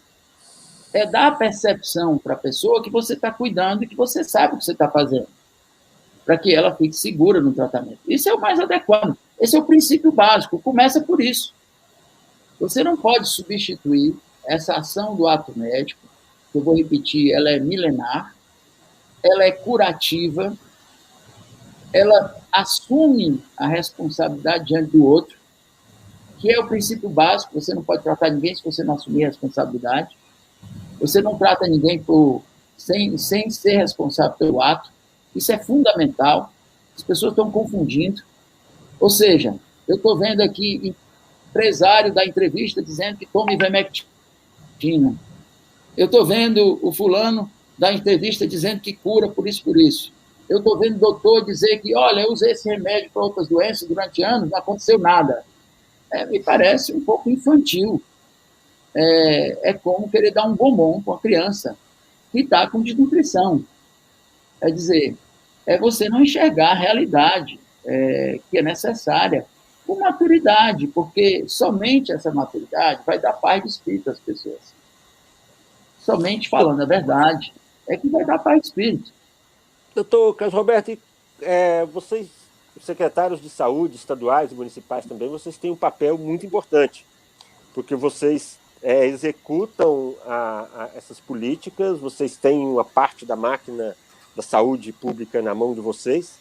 É dar a percepção para a pessoa que você está cuidando e que você sabe o que você está fazendo, para que ela fique segura no tratamento. Isso é o mais adequado. Esse é o princípio básico. Começa por isso. Você não pode substituir essa ação do ato médico, que eu vou repetir, ela é milenar, ela é curativa, ela assume a responsabilidade diante do outro, que é o princípio básico. Você não pode tratar ninguém se você não assumir a responsabilidade. Você não trata ninguém sem ser responsável pelo ato. Isso é fundamental. As pessoas estão confundindo. Ou seja, eu estou vendo aqui empresário da entrevista dizendo que toma ivermectina. Eu estou vendo o fulano da entrevista dizendo que cura por isso. Eu estou vendo o doutor dizer que, olha, eu usei esse remédio para outras doenças durante anos, não aconteceu nada. Me parece um pouco infantil. É como querer dar um bombom para uma criança que está com desnutrição. Quer dizer, você não enxergar a realidade que é necessária com maturidade, porque somente essa maturidade vai dar paz de espírito às pessoas. Somente falando a verdade é que vai dar paz de espírito. Doutor Carlos Roberto, vocês, os secretários de saúde, estaduais e municipais também, vocês têm um papel muito importante, porque vocês executam essas políticas, vocês têm uma parte da máquina da saúde pública na mão de vocês,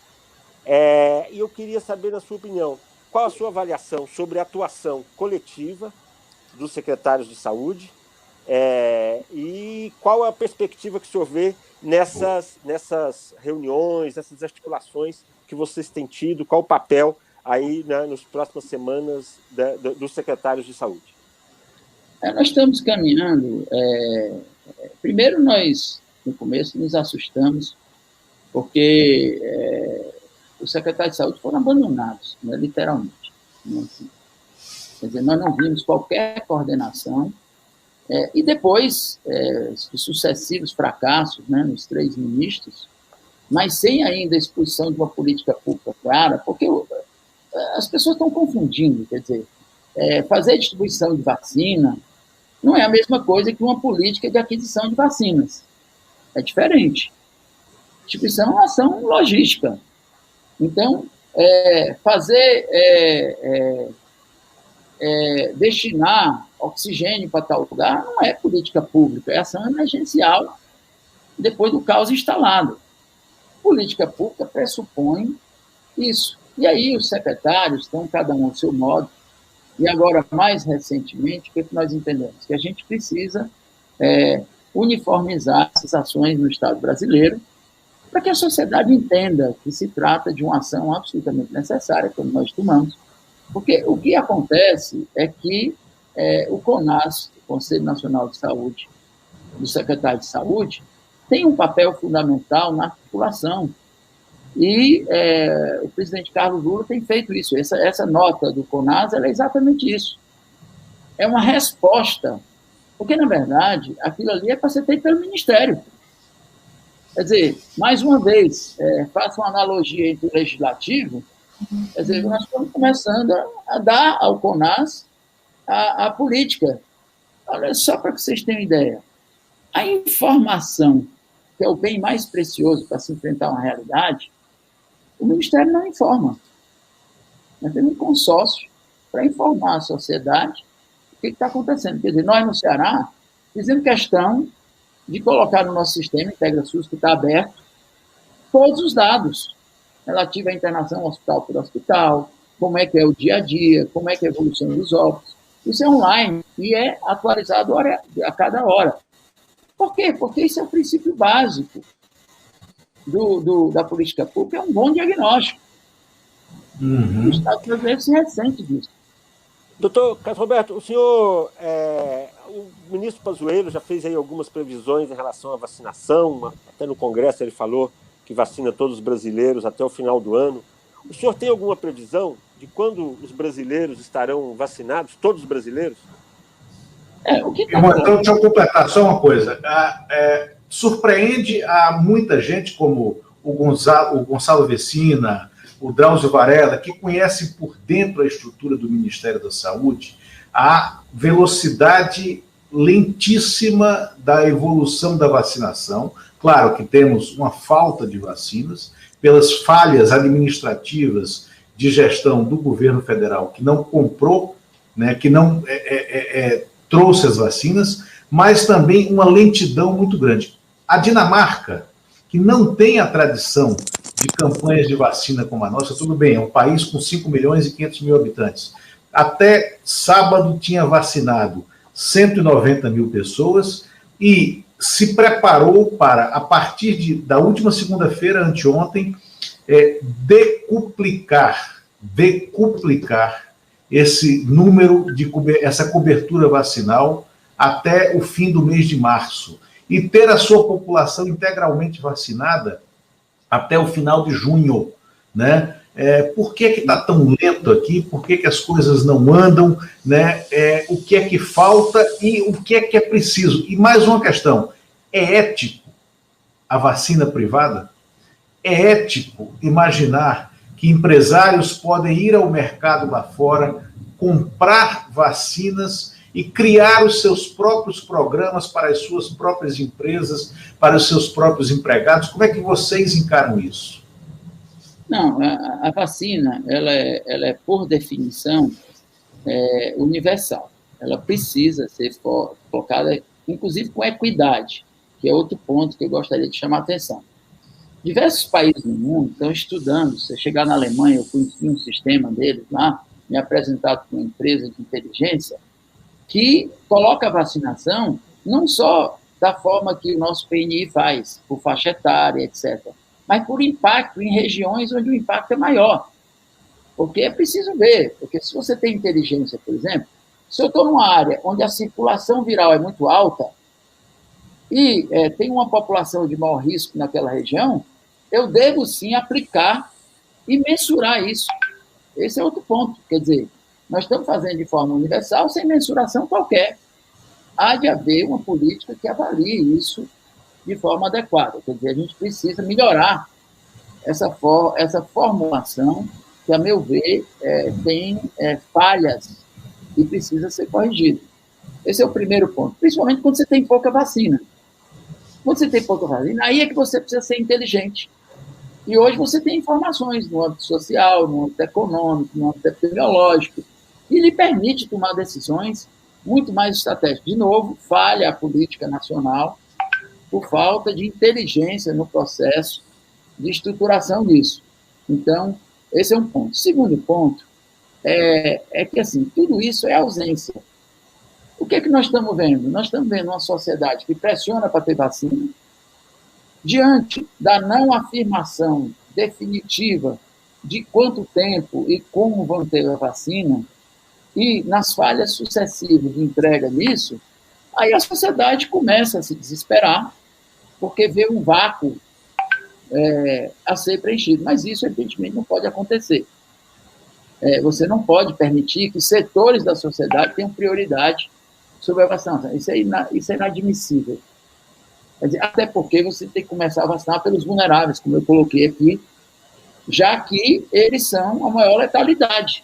e eu queria saber, na sua opinião, qual a sua avaliação sobre a atuação coletiva dos secretários de saúde, e qual a perspectiva que o senhor vê nessas reuniões, nessas articulações que vocês têm tido, qual o papel aí nas próximas semanas dos secretários de saúde? Nós estamos caminhando. Primeiro, nós, no começo, nos assustamos, porque os secretários de saúde foram abandonados, né, literalmente. Né, assim. Quer dizer, nós não vimos qualquer coordenação. E depois, sucessivos fracassos, né, nos 3 ministros, mas sem ainda a exposição de uma política pública clara, porque as pessoas estão confundindo. Quer dizer, fazer distribuição de vacina não é a mesma coisa que uma política de aquisição de vacinas. É diferente. Distribuição é uma ação logística. Então, destinar oxigênio para tal lugar não é política pública, é ação emergencial depois do caos instalado. Política pública pressupõe isso. E aí os secretários estão cada um ao seu modo. E agora, mais recentemente, o que nós entendemos? Que a gente precisa uniformizar essas ações no Estado brasileiro para que a sociedade entenda que se trata de uma ação absolutamente necessária, como nós tomamos. Porque o que acontece é que o CONAS, o Conselho Nacional de Saúde, do secretário de Saúde, tem um papel fundamental na articulação. E o presidente Carlos Lula tem feito isso. Essa nota do CONAS é exatamente isso. É uma resposta, porque, na verdade, aquilo ali é para ser feito pelo Ministério. Quer dizer, mais uma vez, faço uma analogia entre o Legislativo. Quer dizer, nós estamos começando a dar ao CONAS a política. Olha, só para que vocês tenham ideia, a informação, que é o bem mais precioso para se enfrentar uma realidade, o Ministério não informa. Nós temos um consórcio para informar a sociedade o que está acontecendo. Quer dizer, nós no Ceará fizemos questão de colocar no nosso sistema IntegraSUS, que está aberto, todos os dados relativos à internação hospital por hospital, como é que é o dia a dia, como é que é a evolução dos óbitos. Isso é online e é atualizado a cada hora. Por quê? Porque isso é o princípio básico da política pública, é um bom diagnóstico. O Estado brasileiro se ressente disso. Doutor Carlos Roberto, o senhor, o ministro Pazuello já fez aí algumas previsões em relação à vacinação, até no Congresso ele falou que vacina todos os brasileiros até o final do ano. O senhor tem alguma previsão de quando os brasileiros estarão vacinados, todos os brasileiros? Então, deixa eu completar só uma coisa. Surpreende a muita gente, como o Gonçalo Vecina, o Drauzio Varela, que conhecem por dentro a estrutura do Ministério da Saúde, a velocidade lentíssima da evolução da vacinação. Claro que temos uma falta de vacinas, pelas falhas administrativas de gestão do governo federal, que não comprou, né, que não trouxe as vacinas, mas também uma lentidão muito grande. A Dinamarca, que não tem a tradição de campanhas de vacina como a nossa, tudo bem, é um país com 5 milhões e 500 mil habitantes. Até sábado tinha vacinado 190 mil pessoas e se preparou para, a partir da última segunda-feira, anteontem, decuplicar esse número, essa cobertura vacinal até o fim do mês de março e ter a sua população integralmente vacinada até o final de junho, né? Por que está tão lento aqui? Por que as coisas não andam? Né? O que é que falta e o que é preciso? E mais uma questão, é ético a vacina privada? É ético imaginar que empresários podem ir ao mercado lá fora, comprar vacinas e criar os seus próprios programas para as suas próprias empresas, para os seus próprios empregados? Como é que vocês encaram isso? Não, a vacina, ela é, por definição, universal. Ela precisa ser colocada, inclusive, com equidade, que é outro ponto que eu gostaria de chamar a atenção. Diversos países no mundo estão estudando. Se você chegar na Alemanha, eu conheci um sistema deles lá, me apresentado por uma empresa de inteligência, que coloca a vacinação não só da forma que o nosso PNI faz, por faixa etária, etc., mas por impacto em regiões onde o impacto é maior. Porque é preciso ver, porque se você tem inteligência, por exemplo, se eu estou numa área onde a circulação viral é muito alta e tem uma população de maior risco naquela região, eu devo sim aplicar e mensurar isso. Esse é outro ponto. Quer dizer, nós estamos fazendo de forma universal, sem mensuração qualquer. Há de haver uma política que avalie isso de forma adequada. Quer dizer, a gente precisa melhorar essa formulação que, a meu ver, tem falhas e precisa ser corrigida. Esse é o primeiro ponto, principalmente quando você tem pouca vacina. Quando você tem pouca vacina, aí é que você precisa ser inteligente. E hoje você tem informações no âmbito social, no âmbito econômico, no âmbito epidemiológico, que lhe permite tomar decisões muito mais estratégicas. De novo, falha a política nacional por falta de inteligência no processo de estruturação disso. Então, esse é um ponto. Segundo ponto é que, assim, tudo isso é ausência. O que é que nós estamos vendo? Nós estamos vendo uma sociedade que pressiona para ter vacina, diante da não afirmação definitiva de quanto tempo e como vão ter a vacina, e nas falhas sucessivas de entrega disso, aí a sociedade começa a se desesperar, porque vê um vácuo a ser preenchido. Mas isso, evidentemente, não pode acontecer. Você não pode permitir que setores da sociedade tenham prioridade sobre a vacinação. Isso é inadmissível. Quer dizer, até porque você tem que começar a vacinar pelos vulneráveis, como eu coloquei aqui, já que eles são a maior letalidade.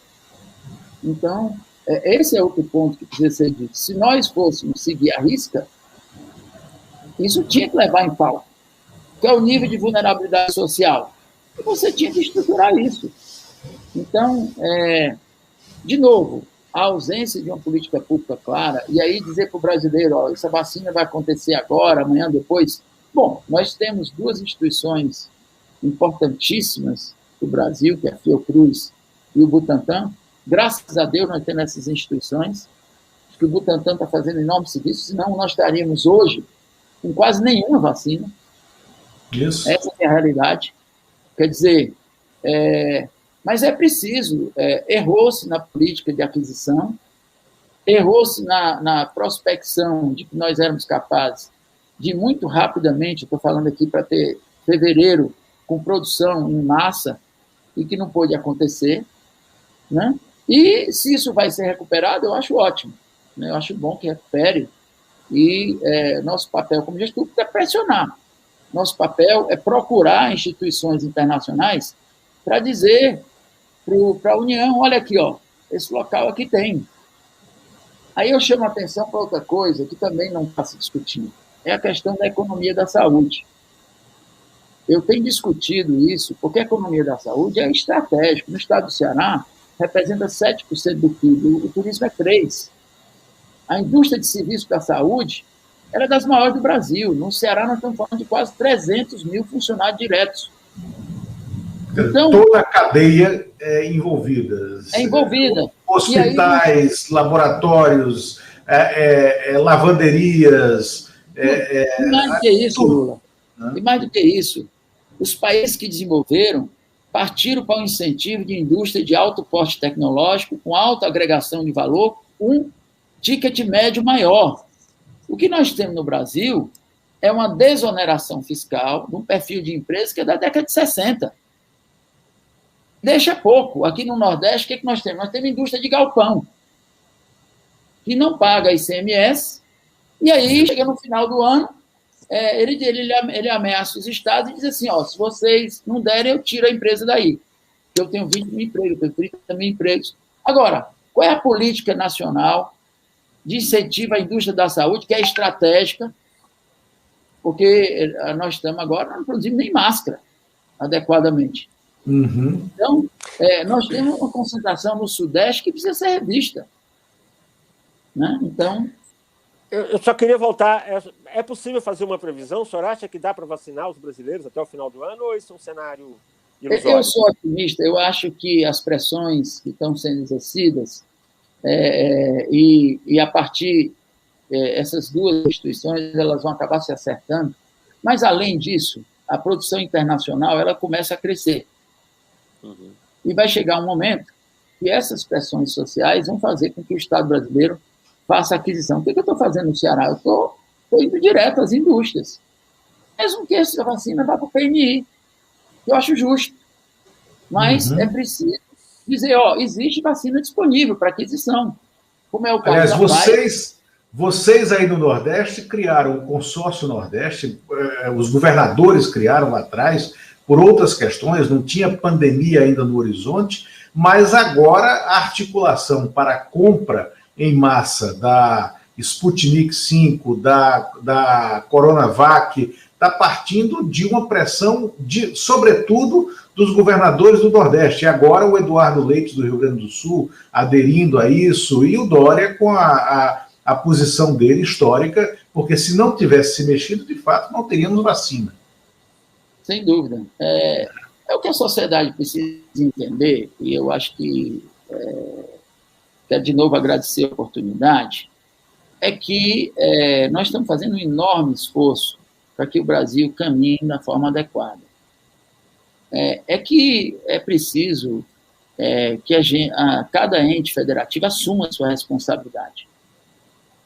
Então, esse é outro ponto que precisa ser dito. Se nós fôssemos seguir a risca, isso tinha que levar em pauta, que é o nível de vulnerabilidade social. E você tinha que estruturar isso. Então, de novo, a ausência de uma política pública clara, e aí dizer para o brasileiro, essa vacina vai acontecer agora, amanhã, depois. Bom, nós temos duas instituições importantíssimas do Brasil, que é a Fiocruz e o Butantan. Graças a Deus nós temos essas instituições, que o Butantan está fazendo enorme serviço, senão nós estaríamos hoje com quase nenhuma vacina. Isso. Essa é a realidade. Quer dizer, Mas é preciso, errou-se na política de aquisição, errou-se na prospecção de que nós éramos capazes de muito rapidamente, estou falando aqui para ter fevereiro com produção em massa, e que não pôde acontecer, né? E se isso vai ser recuperado, eu acho ótimo, né? Eu acho bom que recupere, e nosso papel como gestor é pressionar. Nosso papel é procurar instituições internacionais para dizer para a União, olha aqui, ó, esse local aqui tem. Aí eu chamo a atenção para outra coisa que também não está se discutindo, é a questão da economia da saúde. Eu tenho discutido isso, porque a economia da saúde é estratégica. No estado do Ceará, representa 7% do PIB, o turismo é 3%. A indústria de serviços da saúde era das maiores do Brasil. No Ceará, nós estamos falando de quase 300 mil funcionários diretos. Então, toda a cadeia é envolvida. É envolvida. Hospitais, aí, laboratórios, lavanderias. E mais do que isso, Lula. E mais do que isso, os países que desenvolveram partiram para um incentivo de indústria de alto porte tecnológico, com alta agregação de valor, um ticket médio maior. O que nós temos no Brasil é uma desoneração fiscal de um perfil de empresa que é da década de 60. Deixa pouco. Aqui no Nordeste, o que nós temos? Nós temos indústria de galpão, que não paga ICMS, e aí, chega no final do ano, ele ameaça os estados e diz assim, ó, se vocês não derem, eu tiro a empresa daí. Eu tenho 20 mil empregos, eu tenho 30 mil empregos. Agora, qual é a política nacional de incentivo à indústria da saúde, que é estratégica, porque nós estamos agora, não produzimos nem máscara adequadamente. Uhum. Então, nós temos uma concentração no Sudeste que precisa ser revista. Né? Então... Eu só queria voltar. É possível fazer uma previsão? O senhor acha que dá para vacinar os brasileiros até o final do ano, ou isso é um cenário ilusório? Eu sou otimista. Eu acho que as pressões que estão sendo exercidas e a partir essas duas instituições, elas vão acabar se acertando. Mas, além disso, a produção internacional ela começa a crescer. Uhum. E vai chegar um momento que essas pressões sociais vão fazer com que o Estado brasileiro faça aquisição. O que eu estou fazendo no Ceará? Eu estou indo direto às indústrias. Mesmo que essa vacina vá para o PNI. Eu acho justo. Mas é preciso dizer, ó, existe vacina disponível para aquisição. Como é o caso vocês aí no Nordeste criaram o Consórcio Nordeste, os governadores criaram lá atrás, por outras questões, não tinha pandemia ainda no horizonte, mas agora a articulação para a compra em massa da Sputnik V, da Coronavac, está partindo de uma pressão, sobretudo, dos governadores do Nordeste. E agora o Eduardo Leite, do Rio Grande do Sul, aderindo a isso, e o Dória com a posição dele histórica, porque se não tivesse se mexido, de fato, não teríamos vacina. Sem dúvida. É o que a sociedade precisa entender, e eu acho que... quero de novo agradecer a oportunidade, é que nós estamos fazendo um enorme esforço para que o Brasil caminhe da forma adequada. É que é preciso que cada ente federativo assuma a sua responsabilidade.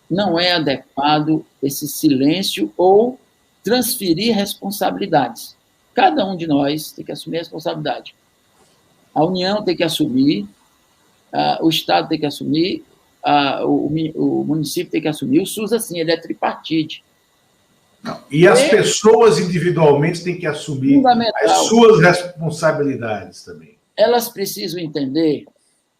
Não é adequado esse silêncio ou transferir responsabilidades. Cada um de nós tem que assumir a responsabilidade. A União tem que assumir, o Estado tem que assumir, o município tem que assumir. O SUS, assim, ele é tripartite. Não. E as pessoas individualmente têm que assumir as suas responsabilidades também. Elas precisam entender,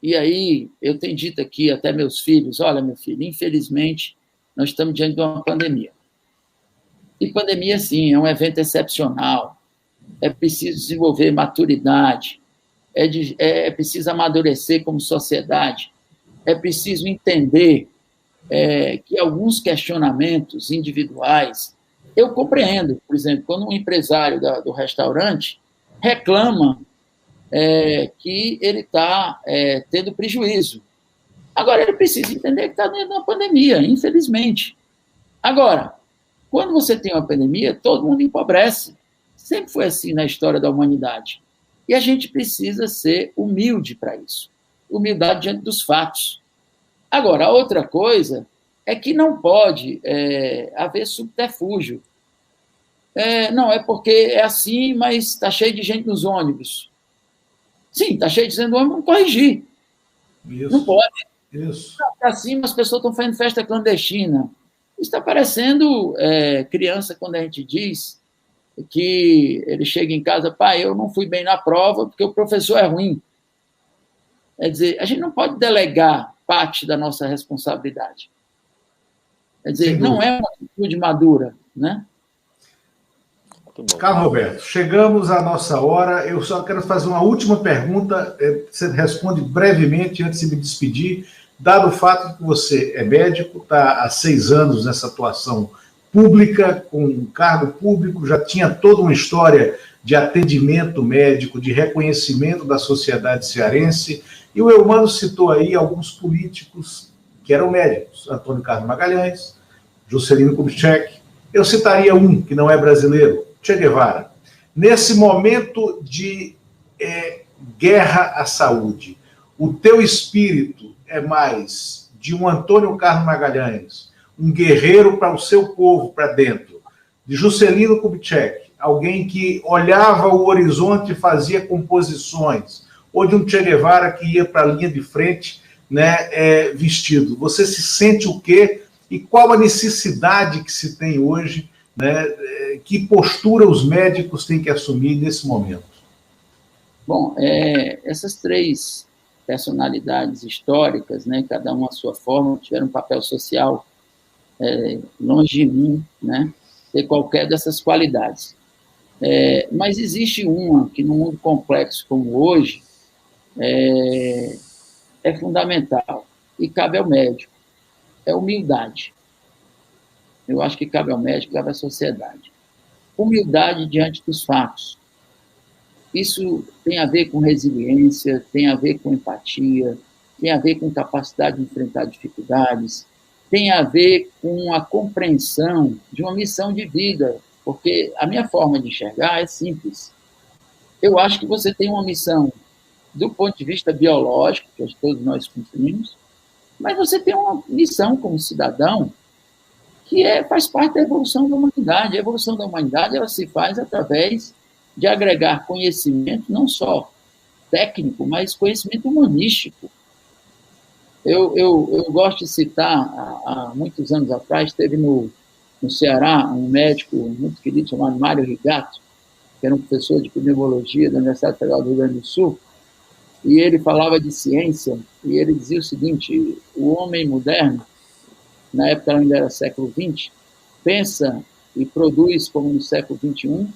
e aí eu tenho dito aqui até meus filhos, olha, meu filho, infelizmente nós estamos diante de uma pandemia. E pandemia, sim, é um evento excepcional. É preciso desenvolver maturidade, é preciso amadurecer como sociedade, é preciso entender que alguns questionamentos individuais, eu compreendo, por exemplo, quando um empresário do restaurante reclama que ele está tendo prejuízo. Agora, ele precisa entender que está dentro de uma pandemia, infelizmente. Agora, quando você tem uma pandemia, todo mundo empobrece. Sempre foi assim na história da humanidade. E a gente precisa ser humilde para isso. Humildade diante dos fatos. Agora, a outra coisa é que não pode haver subterfúgio. Não, é porque é assim, mas está cheio de gente nos ônibus. Sim, está cheio de gente nos ônibus, vamos corrigir. Isso. Não pode. Isso. Está assim, mas as pessoas estão fazendo festa clandestina. Está parecendo criança quando a gente diz que ele chega em casa, pai, eu não fui bem na prova porque o professor é ruim. Quer dizer, a gente não pode delegar parte da nossa responsabilidade. Quer dizer, não é uma atitude madura, né? Carlos Roberto, chegamos à nossa hora. Eu só quero fazer uma última pergunta. Você responde brevemente antes de me despedir. Dado o fato de que você é médico, está há 6 anos nessa atuação pública, com um cargo público, já tinha toda uma história de atendimento médico, de reconhecimento da sociedade cearense, e o Eumano citou aí alguns políticos que eram médicos, Antônio Carlos Magalhães, Juscelino Kubitschek. Eu citaria um que não é brasileiro, Che Guevara. Nesse momento de guerra à saúde, o teu espírito é mais de um Antônio Carlos Magalhães, um guerreiro para o seu povo, para dentro, de Juscelino Kubitschek, alguém que olhava o horizonte e fazia composições, ou de um Che Guevara que ia para a linha de frente, né, vestido. Você se sente o quê? E qual a necessidade que se tem hoje, né, que postura os médicos têm que assumir nesse momento? Bom, essas 3 personalidades históricas, né, cada uma à sua forma, tiveram um papel social longe de mim, né, ter qualquer dessas qualidades. Mas existe uma que, num mundo complexo como hoje, é fundamental e cabe ao médico. É humildade. Eu acho que cabe ao médico, cabe à sociedade. Humildade diante dos fatos. Isso tem a ver com resiliência, tem a ver com empatia, tem a ver com capacidade de enfrentar dificuldades, tem a ver com a compreensão de uma missão de vida, porque a minha forma de enxergar é simples. Eu acho que você tem uma missão do ponto de vista biológico, que todos nós cumprimos, mas você tem uma missão como cidadão que faz parte da evolução da humanidade. A evolução da humanidade ela se faz através de agregar conhecimento, não só técnico, mas conhecimento humanístico. Eu gosto de citar, há muitos anos atrás, teve no Ceará um médico muito querido chamado Mário Rigato, que era um professor de epidemiologia da Universidade Federal do Rio Grande do Sul, e ele falava de ciência, e ele dizia o seguinte: o homem moderno, na época ainda era século XX, pensa e produz como no século XXI,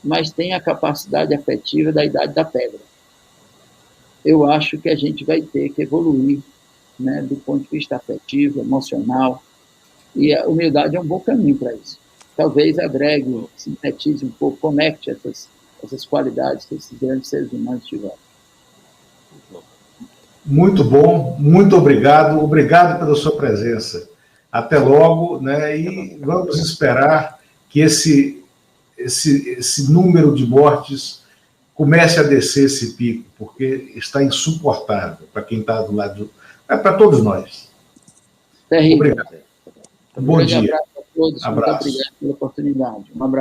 mas tem a capacidade afetiva da idade da pedra. Eu acho que a gente vai ter que evoluir, né, do ponto de vista afetivo, emocional, e a humildade é um bom caminho para isso. Talvez agregue, sintetize um pouco, conecte essas qualidades que esses grandes seres humanos tiveram. Muito bom, muito obrigado. Obrigado pela sua presença. Até logo, né? E vamos esperar que esse número de mortes comece a descer esse pico, porque está insuportável para quem está do lado para todos nós. Terrível. Obrigado. Bom dia. Abraço a todos. Abraço. Muito obrigado pela oportunidade. Um abraço.